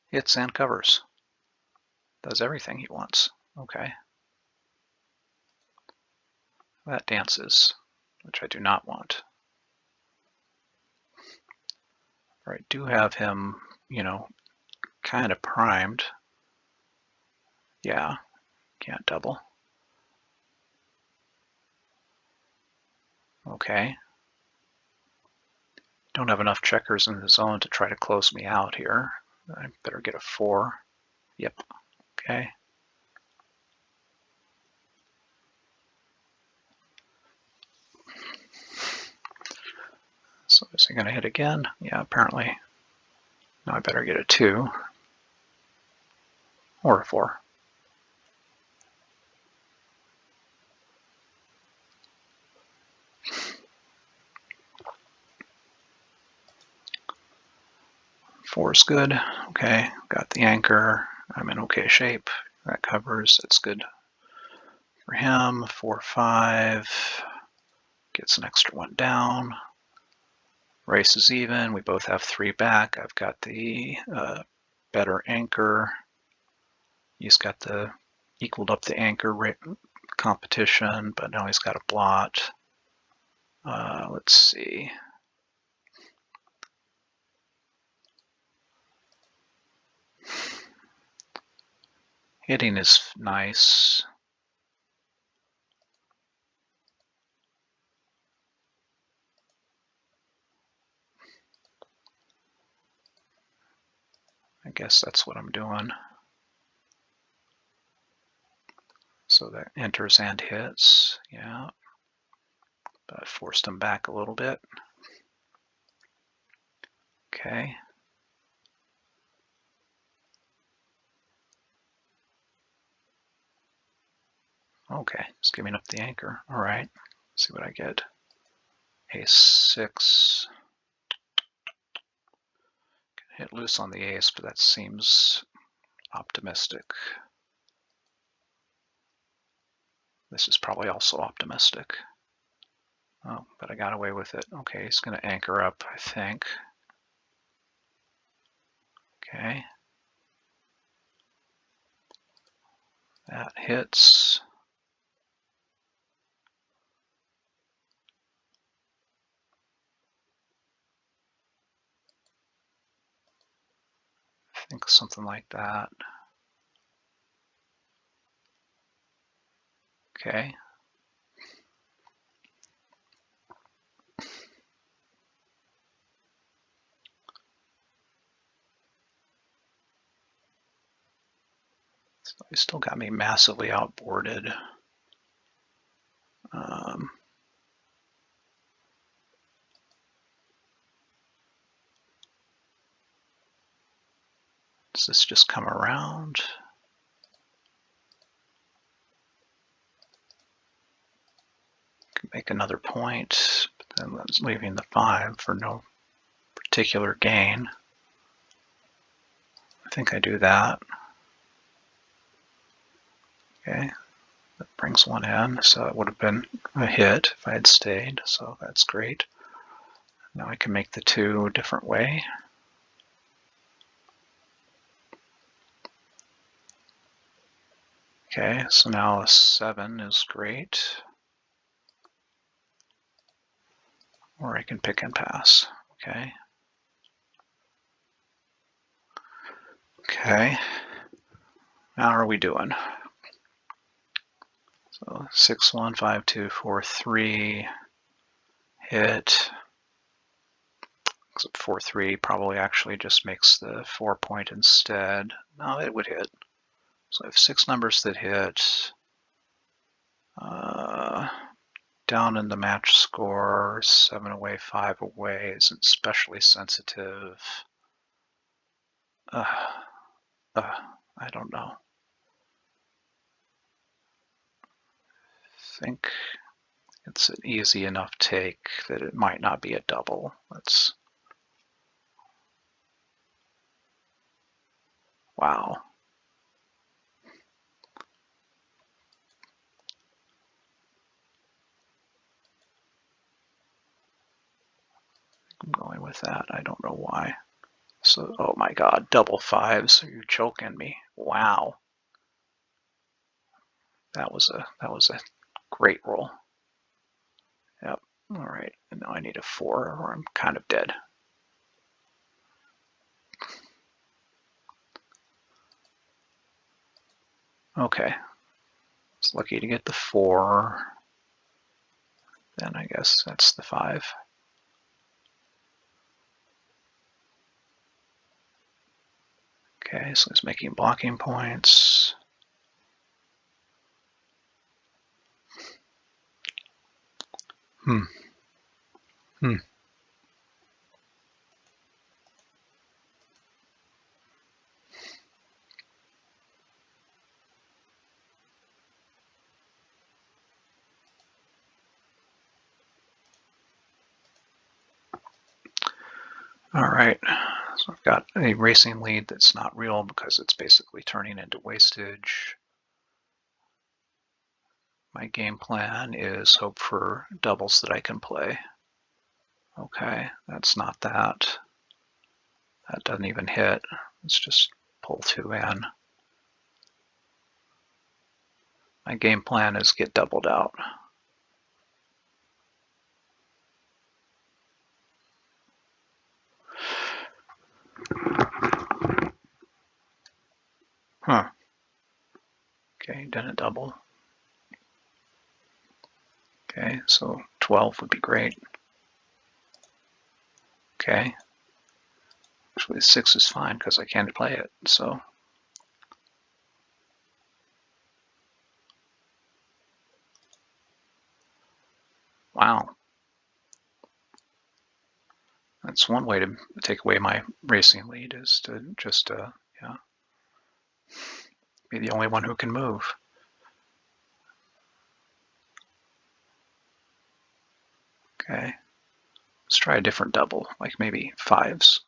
Hits and covers. Does everything he wants. Okay. That dances, which I do not want. I do have him, kind of primed. Yeah, can't double. Okay. Don't have enough checkers in the zone to try to close me out here. I better get a 4. Yep. Okay. So is he going to hit again? Yeah, apparently. Now I better get a 2 or a 4. Four is good. Okay, got the anchor. I'm in okay shape. That covers. That's good for him. 4, 5. Gets an extra 1 down. Race is even. We both have 3 back. I've got the better anchor. He's got the equaled up the anchor competition, but now he's got a blot. Let's see. Hitting is nice. I guess that's what I'm doing. So that enters and hits, yeah. But I forced him back a little bit. Okay. Okay, it's giving up the anchor. All right, let's see what I get. Ace 6. Hit loose on the ace, but that seems optimistic. This is probably also optimistic. Oh, but I got away with it. Okay, he's going to anchor up, I think. Okay. hits. I think something like that. Okay. So he still got me massively outboarded. Does this just come around? Can make another point, but then that's leaving the 5 for no particular gain. I think I do that. Okay, that brings one in, so it would have been a hit if I had stayed, so that's great. Now I can make the 2 a different way. Okay, so now a 7 is great. Or I can pick and pass. Okay. Okay. Now how are we doing? So 6, 1, 5, 2, 4, 3. Hit. Except 4, 3 probably actually just makes the 4 point instead. No, it would hit. So I have 6 numbers that hit. Down in the match score, 7 away, 5 away isn't especially sensitive. I don't know. I think it's an easy enough take that it might not be a double. Let's. Wow. I'm going with that. I don't know why. So, oh my God, double 5s. You're choking me. Wow. That was a great roll. Yep. All right. And now I need a 4 or I'm kind of dead. Okay. I was lucky to get the 4. Then I guess that's the 5. Okay, so he's making blocking points. Hmm. All right, so I've got a racing lead that's not real because it's basically turning into wastage. My game plan is hope for doubles that I can play. Okay, that's not that. That doesn't even hit. Let's just pull 2 in. My game plan is get doubled out. Huh. Okay, didn't double. Okay, so 12 would be great. Okay. Actually, 6 is fine because I can't play it, so. Wow. That's one way to take away my racing lead, is to just, yeah, be the only one who can move. Okay. Let's try a different double, like maybe 5s.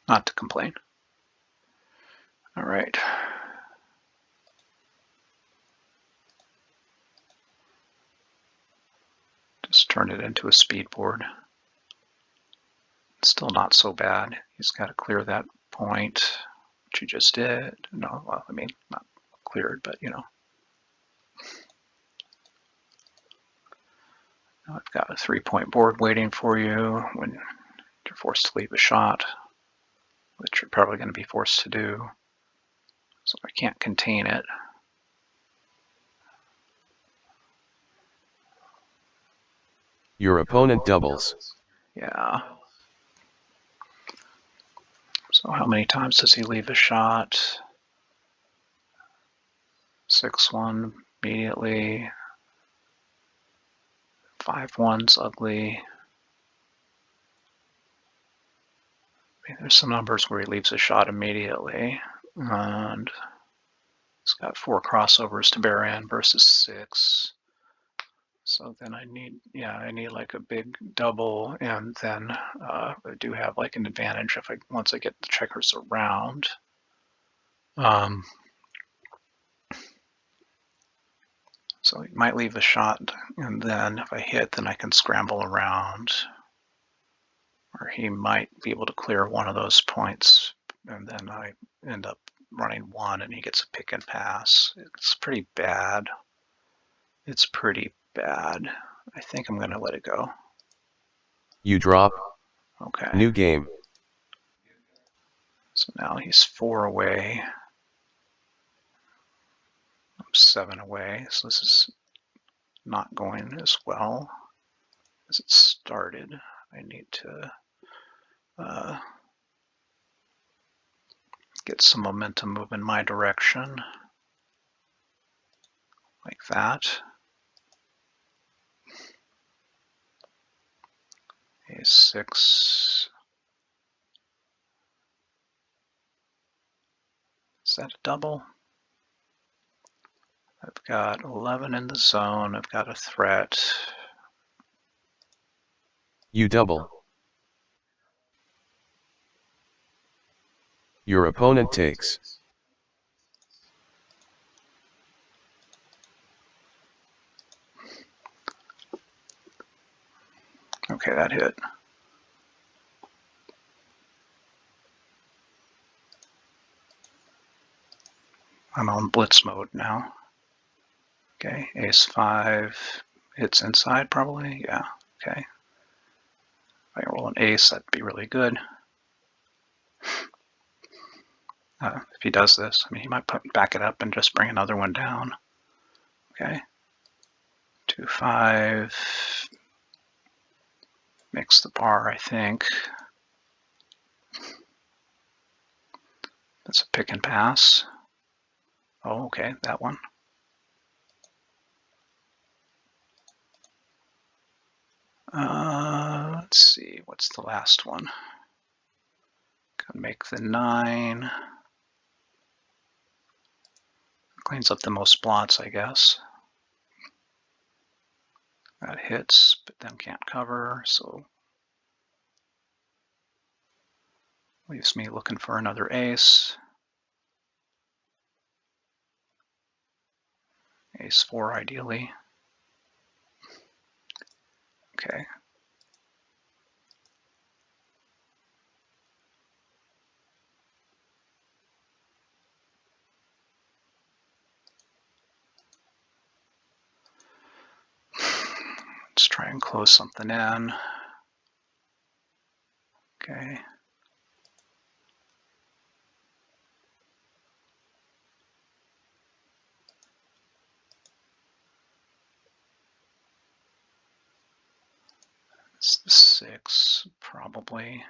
Not to complain. All right. Just turn it into a speed board. It's Still not so bad. He's got to clear that point, which he just did. No, well, I mean, not cleared, but you know. Now I've got a 3-point board waiting for you when you're forced to leave a shot, which you're probably going to be forced to do. So I can't contain it. Your opponent doubles. Yeah. So how many times does he leave a shot? 6-1 immediately. 5-1's ugly. I mean, there's some numbers where he leaves a shot immediately. And he's got 4 crossovers to bear in versus 6. So then I need like a big double, and then I do have like an advantage if once I get the checkers around. So he might leave a shot, and then if I hit, then I can scramble around. Or he might be able to clear one of those points, and then I end up running 1, and he gets a pick and pass. It's pretty bad. It's pretty bad. I think I'm going to let it go. You drop. Okay. New game. So now he's 4 away. I'm 7 away. So this is not going as well as it started. I need to get some momentum moving my direction. Like that. A6. Is that a double? I've got 11 in the zone. I've got a threat. You double. Your opponent takes. Okay, that hit. I'm on blitz mode now. Okay, ace-5 hits inside probably. Yeah, okay. If I roll an ace, that'd be really good. If he does this, I mean, he might back it up and just bring another one down. Okay. 2-5. Makes the bar, I think. That's a pick and pass. Oh, okay, that one. Let's see, what's the last one? Gonna make the 9. Cleans up the most blots, I guess. That hits, but then can't cover, so leaves me looking for another ace. Ace-4 ideally. Okay. Let's try and close something in. Okay. It's the 6, probably.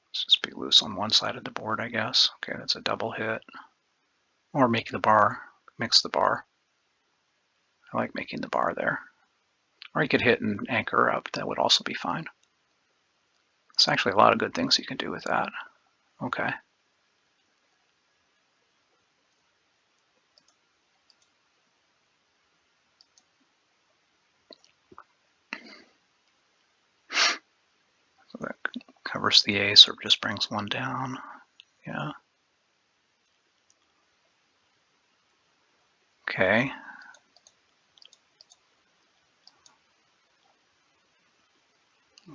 Let's just be loose on one side of the board, I guess. Okay, that's a double hit. Or make the bar, mix the bar. I like making the bar there. Or you could hit and anchor up, that would also be fine. There's actually a lot of good things you can do with that. Okay. So that covers the ace or just brings one down. Yeah. Okay.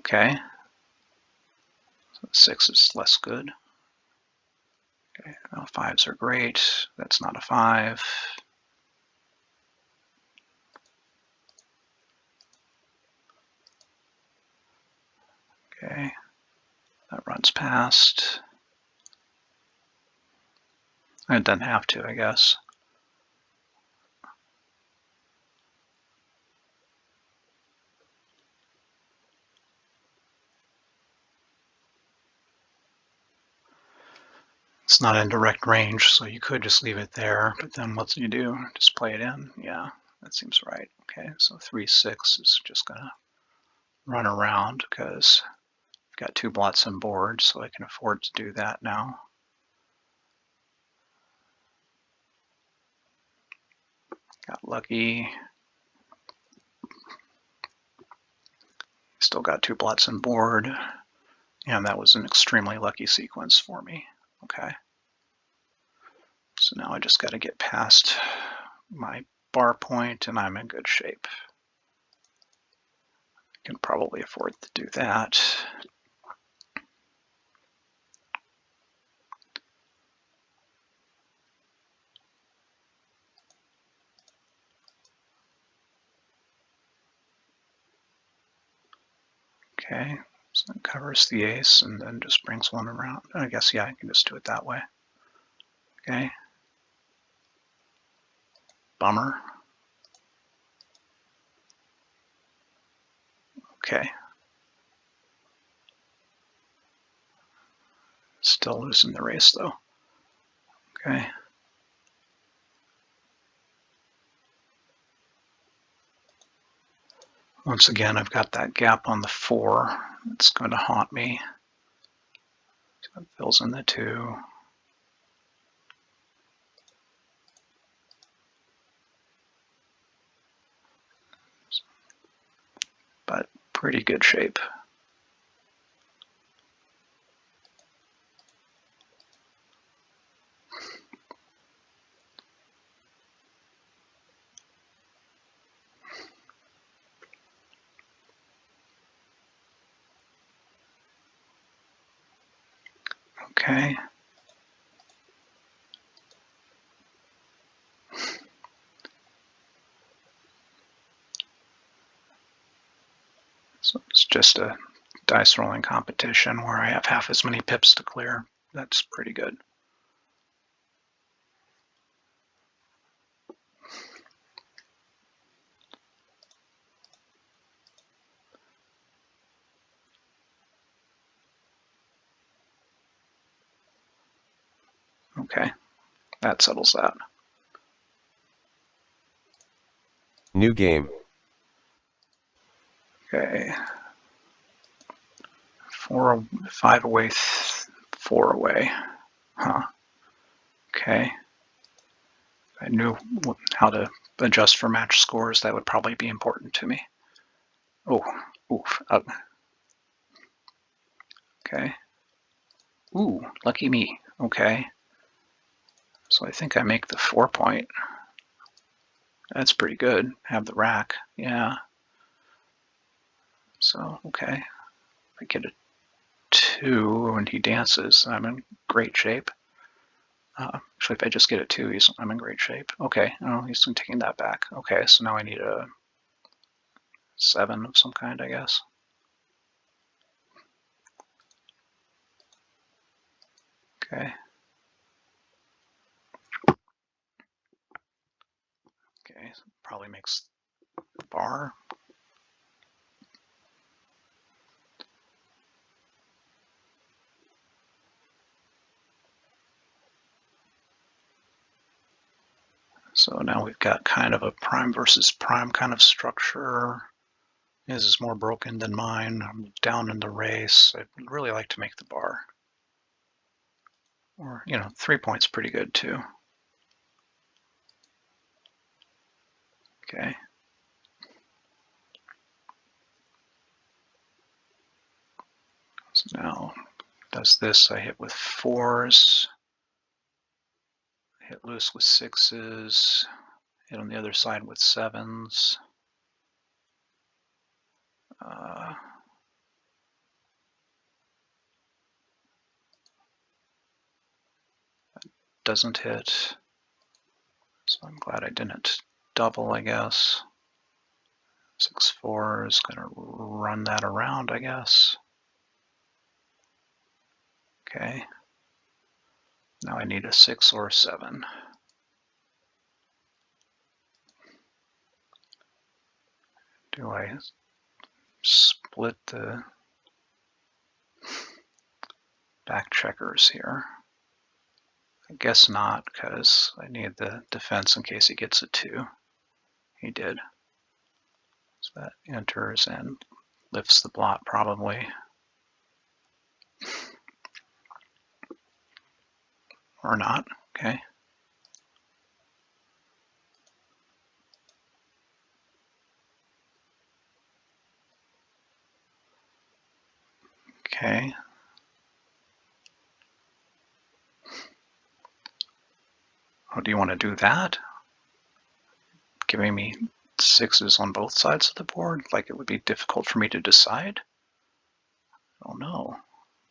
Okay. So 6 is less good. Okay, well, 5s are great. That's not a 5. Okay, that runs past. It doesn't have to, I guess. It's not in direct range, so you could just leave it there, but then what do you do? Just play it in? Yeah, that seems right. Okay, so 3-6 is just gonna run around because I've got 2 blots on board, so I can afford to do that now. Got lucky. Still got 2 blots on board, and that was an extremely lucky sequence for me. Okay. So now I just got to get past my bar point, and I'm in good shape. I can probably afford to do that. Okay, so it covers the ace and then just brings one around. I guess, yeah, I can just do it that way. Okay. Bummer. Okay. Still losing the race though. Okay. Once again, I've got that gap on the 4. It's going to haunt me. So it fills in the 2. But pretty good shape. Okay. So it's just a dice rolling competition where I have half as many pips to clear. That's pretty good. Okay, that settles that. New game. Okay. 5 away, 4 away. Huh. Okay. If I knew how to adjust for match scores, that would probably be important to me. Oh, oof. Okay. Ooh, lucky me. Okay. So I think I make the 4 point. That's pretty good. Have the rack. Yeah. So, okay. I get a 2 when he dances. I'm in great shape. Actually, if I just get a 2, I'm in great shape. Okay. Oh, he's taking that back. Okay, so now I need a 7 of some kind, I guess. Okay. Okay, so probably makes the bar. So now we've got kind of a prime versus prime kind of structure. His is more broken than mine. I'm down in the race. I'd really like to make the bar. Or, 3 points pretty good too. Okay. So now does this. I hit with 4s. Hit loose with 6s. Hit on the other side with 7s. doesn't hit. So I'm glad I didn't double, I guess. 6-4 is going to run that around, I guess. Okay. Now I need a 6 or a 7. Do I split the back checkers here? I guess not, because I need the defense in case he gets a 2. He did. So that enters and lifts the blot probably. Or not, okay. Okay. Oh, do you want to do that? Giving me 6s on both sides of the board? Like it would be difficult for me to decide? I don't know.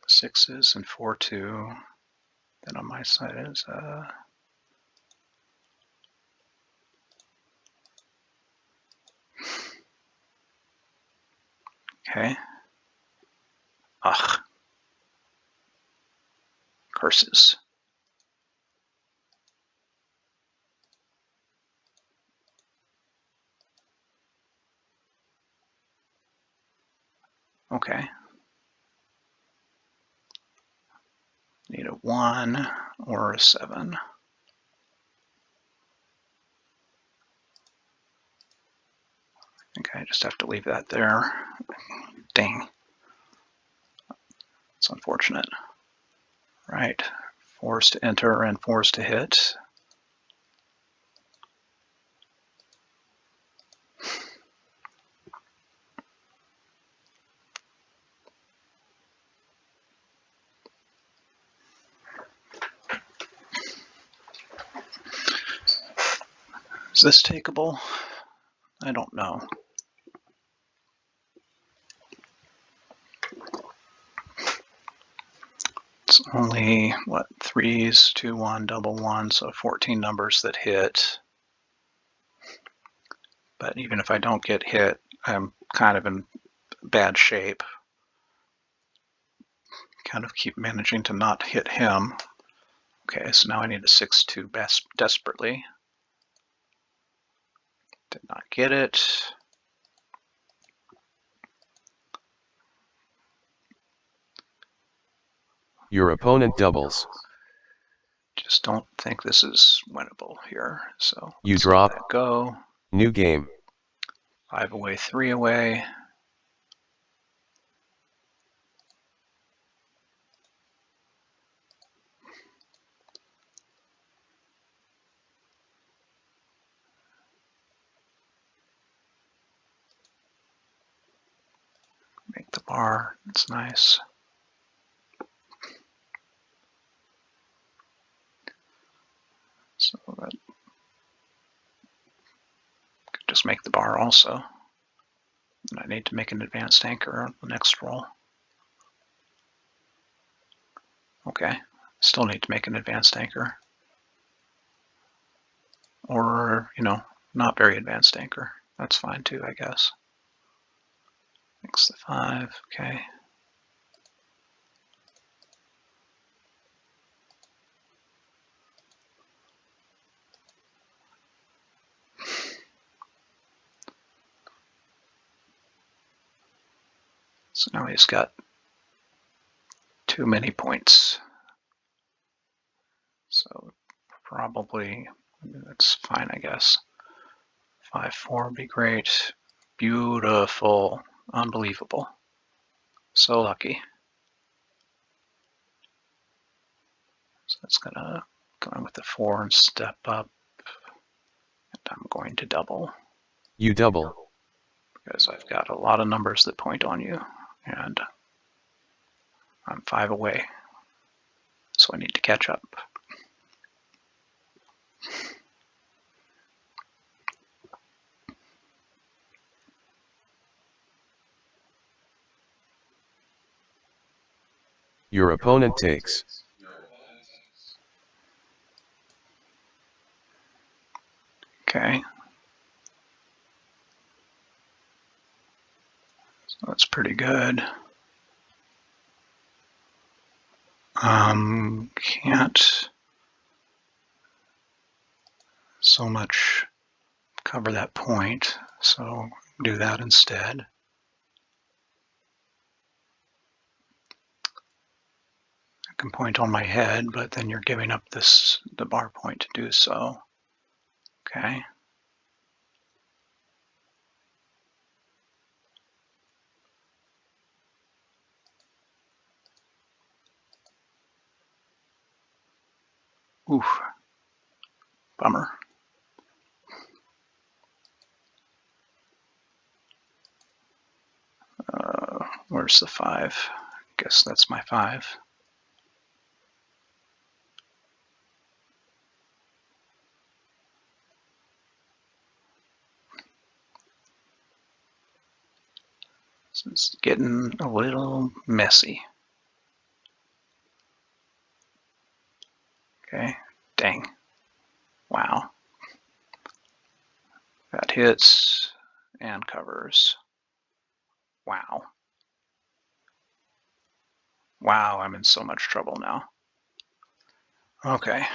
6s and 4-2. Then on my side is okay. Ugh. Curses. Okay. Need a 1 or a 7. Okay, I just have to leave that there. Dang. It's unfortunate. Right. 4s to enter and 4s to hit. Is this takeable? I don't know. It's only, what, 3s, 2, 1, double 1, so 14 numbers that hit. But even if I don't get hit, I'm kind of in bad shape. Kind of keep managing to not hit him. Okay, so now I need a 6-2 desperately. Did not get it. Your opponent doubles. Just don't think this is winnable here. So You drop. Let that go. New game. 5 away, 3 away. Make the bar. It's nice. So that could just make the bar also. And I need to make an advanced anchor on the next roll. Okay, still need to make an advanced anchor. Or, not very advanced anchor. That's fine too, I guess. Makes the 5, okay. So now he's got too many points. So probably, that's fine, I guess. 5-4 would be great. Beautiful. Unbelievable. So lucky. So that's gonna go in with the 4 and step up. And I'm going to double. You double. Because I've got a lot of numbers that point on you. And I'm 5 away. So I need to catch up. Your opponent takes. That's pretty good. Can't so much cover that point, so do that instead. I can point on my head, but then you're giving up the bar point to do so. Okay. Oof. Bummer. Where's the 5? Guess that's my 5. So it's getting a little messy. Okay. Dang. Wow. That hits and covers. Wow. Wow, I'm in so much trouble now. Okay.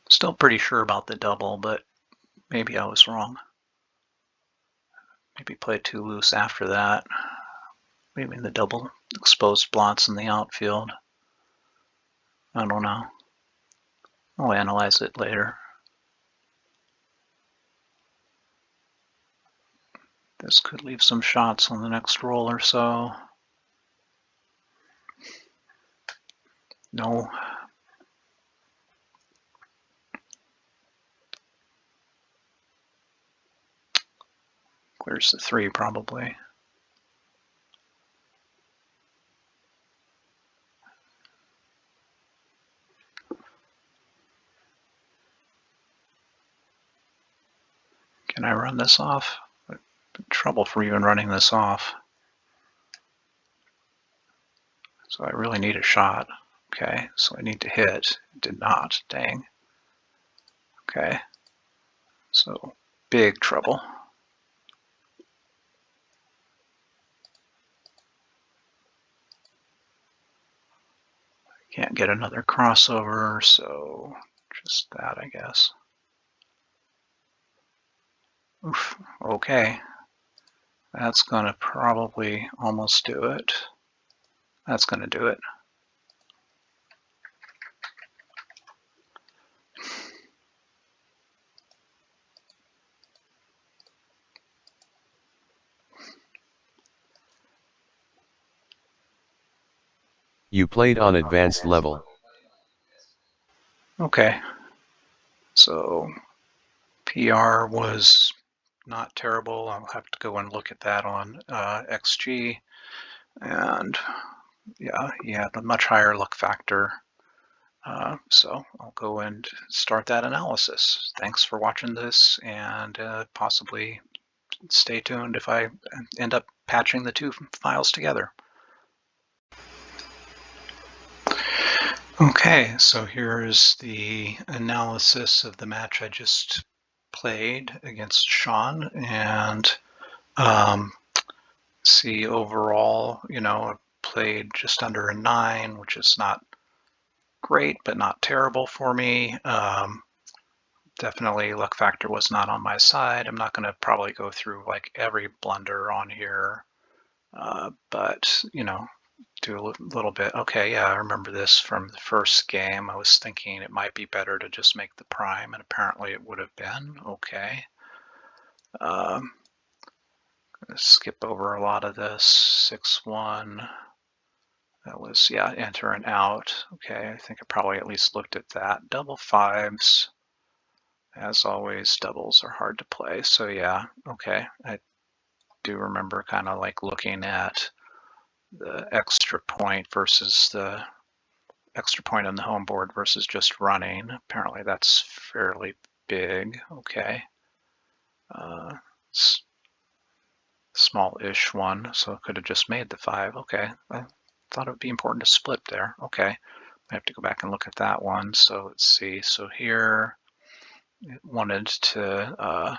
Still pretty sure about the double, but maybe I was wrong. Maybe played too loose after that. Maybe the double exposed blots in the outfield. I don't know. I'll analyze it later. This could leave some shots on the next roll or so. No. Clears the 3 probably. Can I run this off? Trouble for even running this off. So I really need a shot. Okay, so I need to hit. Did not. Dang. Okay. So big trouble. Can't get another crossover, so just that, I guess. Oof, okay. That's gonna probably almost do it. That's gonna do it. You played on advanced level. Okay. So PR was not terrible. I'll have to go and look at that on XG. And yeah, the much higher luck factor. So I'll go and start that analysis. Thanks for watching this, and possibly stay tuned if I end up patching the 2 files together. Okay, so here's the analysis of the match I just played against Sean, and see overall, I played just under a 9, which is not great, but not terrible for me. Definitely luck factor was not on my side. I'm not going to probably go through like every blunder on here, but do a little bit. Okay, yeah, I remember this from the first game. I was thinking it might be better to just make the prime, and apparently it would have been. Okay. Skip over a lot of this. 6-1. That was, yeah, enter and out. Okay, I think I probably at least looked at that. Double 5s. As always, doubles are hard to play. So yeah, okay. I do remember kind of like looking at the extra point versus the extra point on the home board versus just running. Apparently that's fairly big. Okay. Small-ish one, so it could have just made the 5. Okay. I thought it would be important to split there. Okay. I have to go back and look at that one. So let's see. So here it wanted to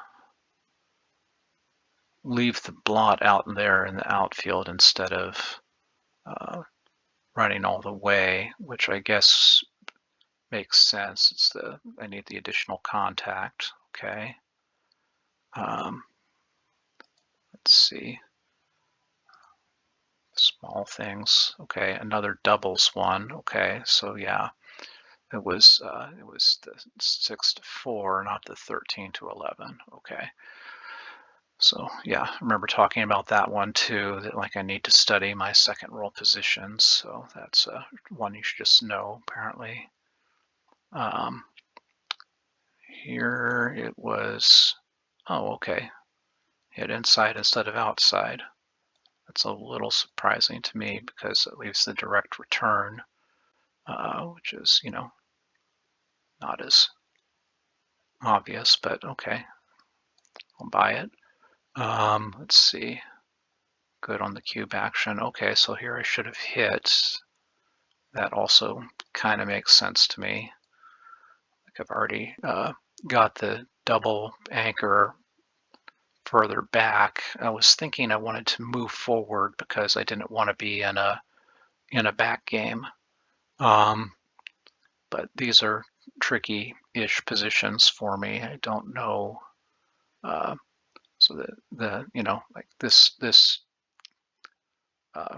leave the blot out there in the outfield instead of running all the way, which I guess makes sense. I need the additional contact. Okay. Let's see. Small things. Okay, another doubles one. Okay, so yeah, it was the 6 to 4, not the 13 to 11. Okay. So yeah, I remember talking about that one too, that like I need to study my second roll positions. So that's one you should just know, apparently. Here it was, oh, okay. Hit inside instead of outside. That's a little surprising to me because it leaves the direct return, which is, not as obvious, but okay. I'll buy it. Let's see. Good on the cube action. Okay, so here I should have hit. That also kind of makes sense to me. Like I've already got the double anchor further back. I was thinking I wanted to move forward because I didn't want to be in a back game. But these are tricky-ish positions for me. I don't know. So like this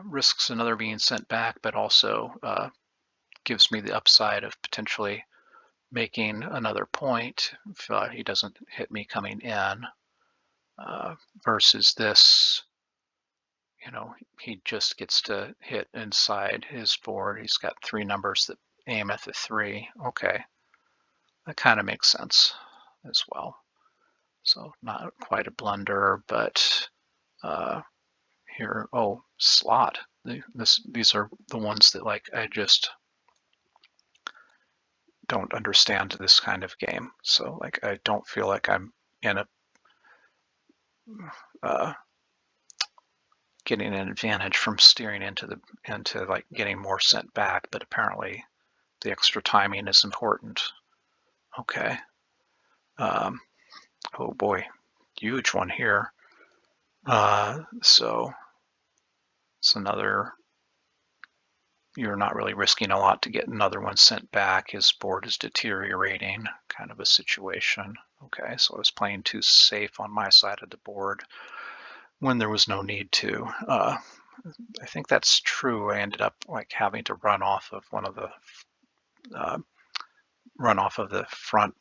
risks another being sent back, but also gives me the upside of potentially making another point if he doesn't hit me coming in, versus this, he just gets to hit inside his board. He's got 3 numbers that aim at the 3. Okay, that kind of makes sense as well. So not quite a blunder, but here, oh, slot. These are the ones that like I just don't understand this kind of game. So like I don't feel like I'm in a getting an advantage from steering into like getting more sent back, but apparently the extra timing is important. Okay. Oh boy, huge one here. So it's another, you're not really risking a lot to get another one sent back. His board is deteriorating, kind of a situation. Okay, so I was playing too safe on my side of the board when there was no need to. I think that's true. I ended up like having to run off of the front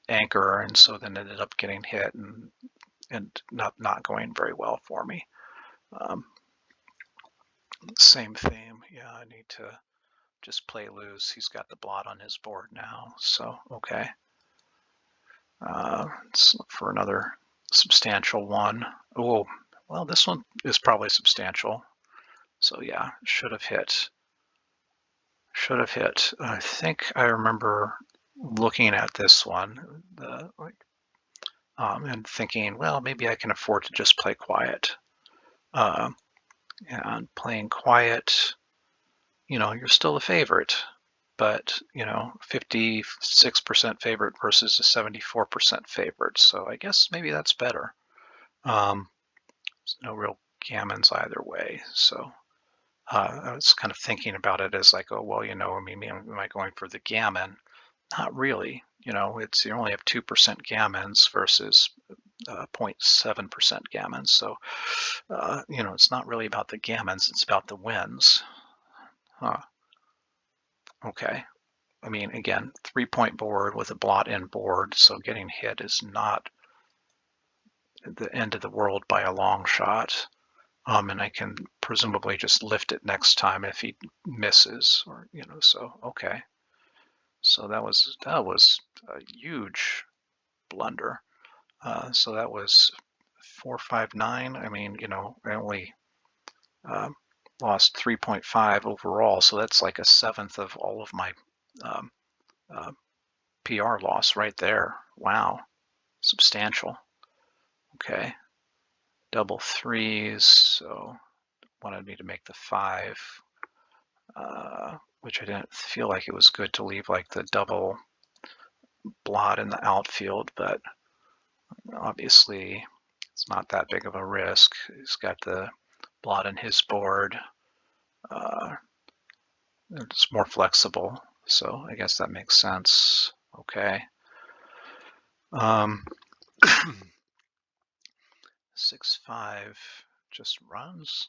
anchor, and so then ended up getting hit and not going very well for me. Same theme. Yeah, I need to just play loose. He's got the blot on his board now, so okay. Let's look for another substantial one. Oh, well, this one is probably substantial. So yeah, should have hit. Should have hit. I think I remember looking at this one, and thinking, well, maybe I can afford to just play quiet. And playing quiet, you're still a favorite, but 56% favorite versus a 74% favorite. So I guess maybe that's better. There's no real gammons either way. So I was kind of thinking about it as like, oh, well, I mean, am I going for the gammon? Not really. It's you only have 2% gammons versus 0.7% gammons. So, it's not really about the gammons. It's about the wins. Huh. Okay. I mean, again, 3-point board with a blot in board, so getting hit is not the end of the world by a long shot. And I can presumably just lift it next time if he misses, or so okay. So that was a huge blunder. So that was 459. I mean, you know, I only lost 3.5 overall, so that's like a seventh of all of my PR loss right there. Wow, substantial. Okay, double threes, so wanted me to make the 5, which I didn't feel like it was good to leave like the double blot in the outfield, but obviously it's not that big of a risk. He's got the blot in his board. It's more flexible, so I guess that makes sense. Okay. 6-5 just runs.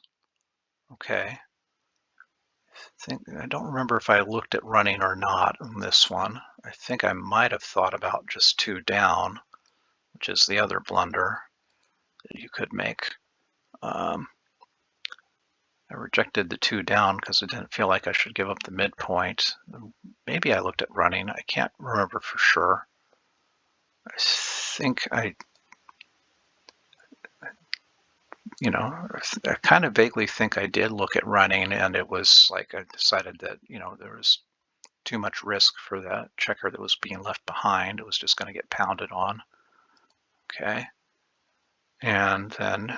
Okay. I don't remember if I looked at running or not on this one. I think I might have thought about just 2 down, which is the other blunder that you could make. I rejected the 2 down because it didn't feel like I should give up the midpoint. Maybe I looked at running. I can't remember for sure. I think I kind of vaguely think I did look at running, and it was like I decided that, there was too much risk for that checker that was being left behind. It was just going to get pounded on. Okay. And then,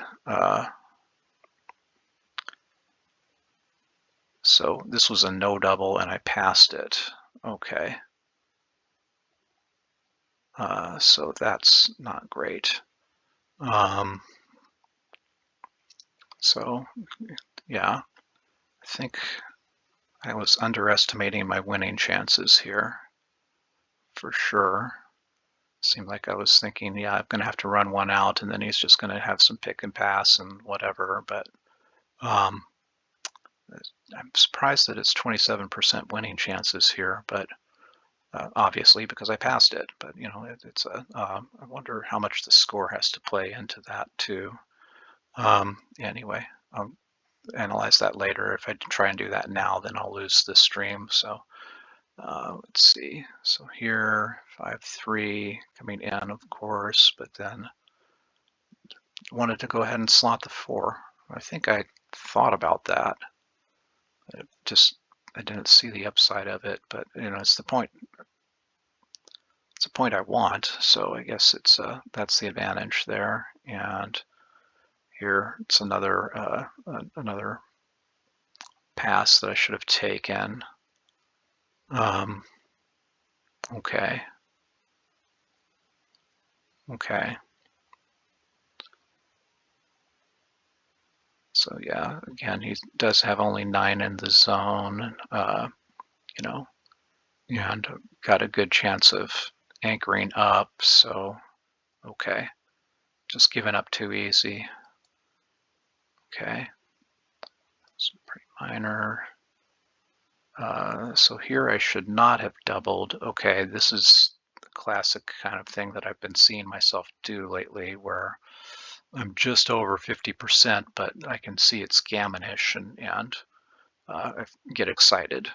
so this was a no double and I passed it. Okay. So that's not great. So yeah, I think I was underestimating my winning chances here for sure. Seemed like I was thinking, yeah, I'm going to have to run one out and then he's just going to have some pick and pass and whatever. But I'm surprised that it's 27% winning chances here, but obviously because I passed it. But, it's I wonder how much the score has to play into that too. Anyway, I'll analyze that later. If I try and do that now, then I'll lose the stream. So let's see. So here, 5-3 coming in, of course, but then wanted to go ahead and slot the 4. I think I thought about that. I didn't see the upside of it, but it's the point. It's a point I want, so I guess that's the advantage there. And here it's another pass that I should have taken. Okay. So yeah, again, he does have only 9 in the zone, and got a good chance of anchoring up. So, okay, just giving up too easy. Okay, so pretty minor. So here I should not have doubled. Okay, this is the classic kind of thing that I've been seeing myself do lately, where I'm just over 50%, but I can see it's gammonish, and I get excited.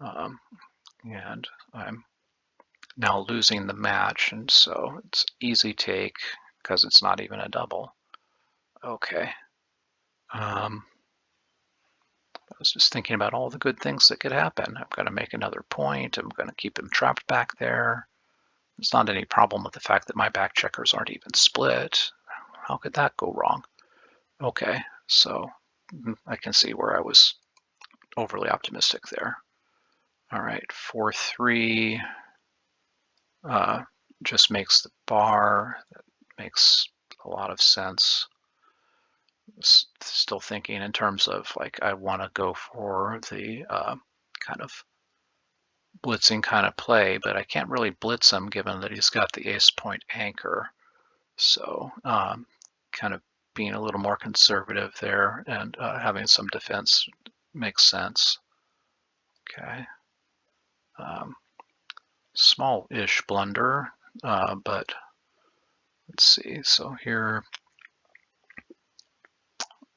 And I'm now losing the match, and so it's easy take because it's not even a double. Okay. I was just thinking about all the good things that could happen. I'm going to make another point. I'm going to keep him trapped back there. There's not any problem with the fact that my back checkers aren't even split. How could that go wrong? Okay, so I can see where I was overly optimistic there. All right, 4-3 just makes the bar. That makes a lot of sense. Still thinking in terms of like I want to go for the kind of blitzing kind of play, but I can't really blitz him given that he's got the ace point anchor. So kind of being a little more conservative there and having some defense makes sense. Okay. Small-ish blunder, but let's see. So here,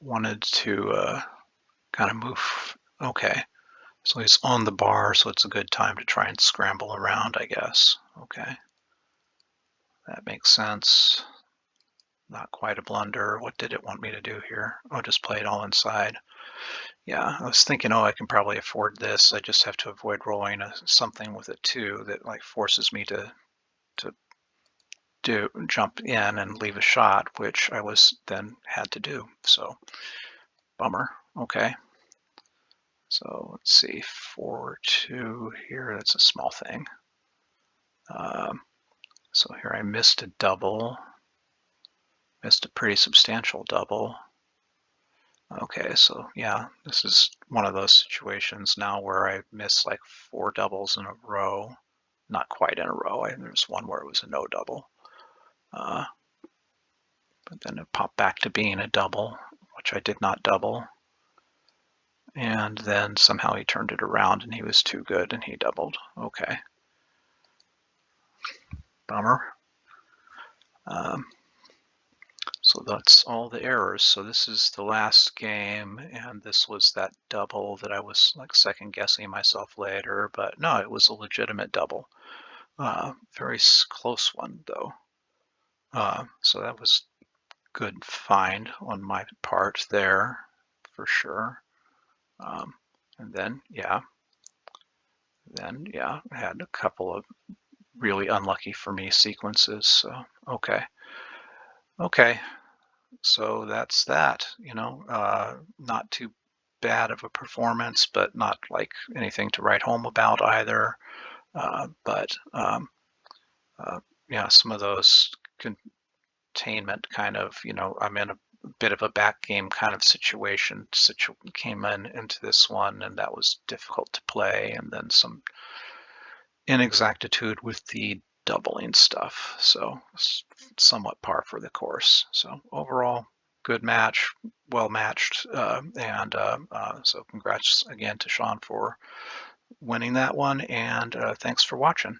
wanted to kind of move. Okay. So he's on the bar, so it's a good time to try and scramble around, I guess. Okay. That makes sense. not quite a blunder. What did it want me to do here? Oh, just play it all inside. Yeah, I was thinking, oh, I can probably afford this. I just have to avoid rolling something with a 2 that like forces me to jump in and leave a shot, which I was then had to do. So bummer. Okay. So let's see, 4-2 here. That's a small thing. So here I missed a double. Missed a pretty substantial double. Okay, so yeah, this is one of those situations now where I miss like 4 doubles in a row. Not quite in a row. There's one where it was a no double. But then it popped back to being a double, which I did not double. And then somehow he turned it around and he was too good and he doubled. Okay. Bummer. So that's all the errors. So this is the last game, and this was that double that I was like second guessing myself later, but no, it was a legitimate double. Very close one though. So that was good find on my part there for sure. And then yeah, I had a couple of really unlucky for me sequences. So okay. So that's that, not too bad of a performance, but not like anything to write home about either. But yeah, some of those containment kind of, I'm in a bit of a back game kind of situation. Came into this one, and that was difficult to play, and then some inexactitude with the doubling stuff. So somewhat par for the course. So overall, good match, well matched, and so congrats again to Sean for winning that one, and thanks for watching.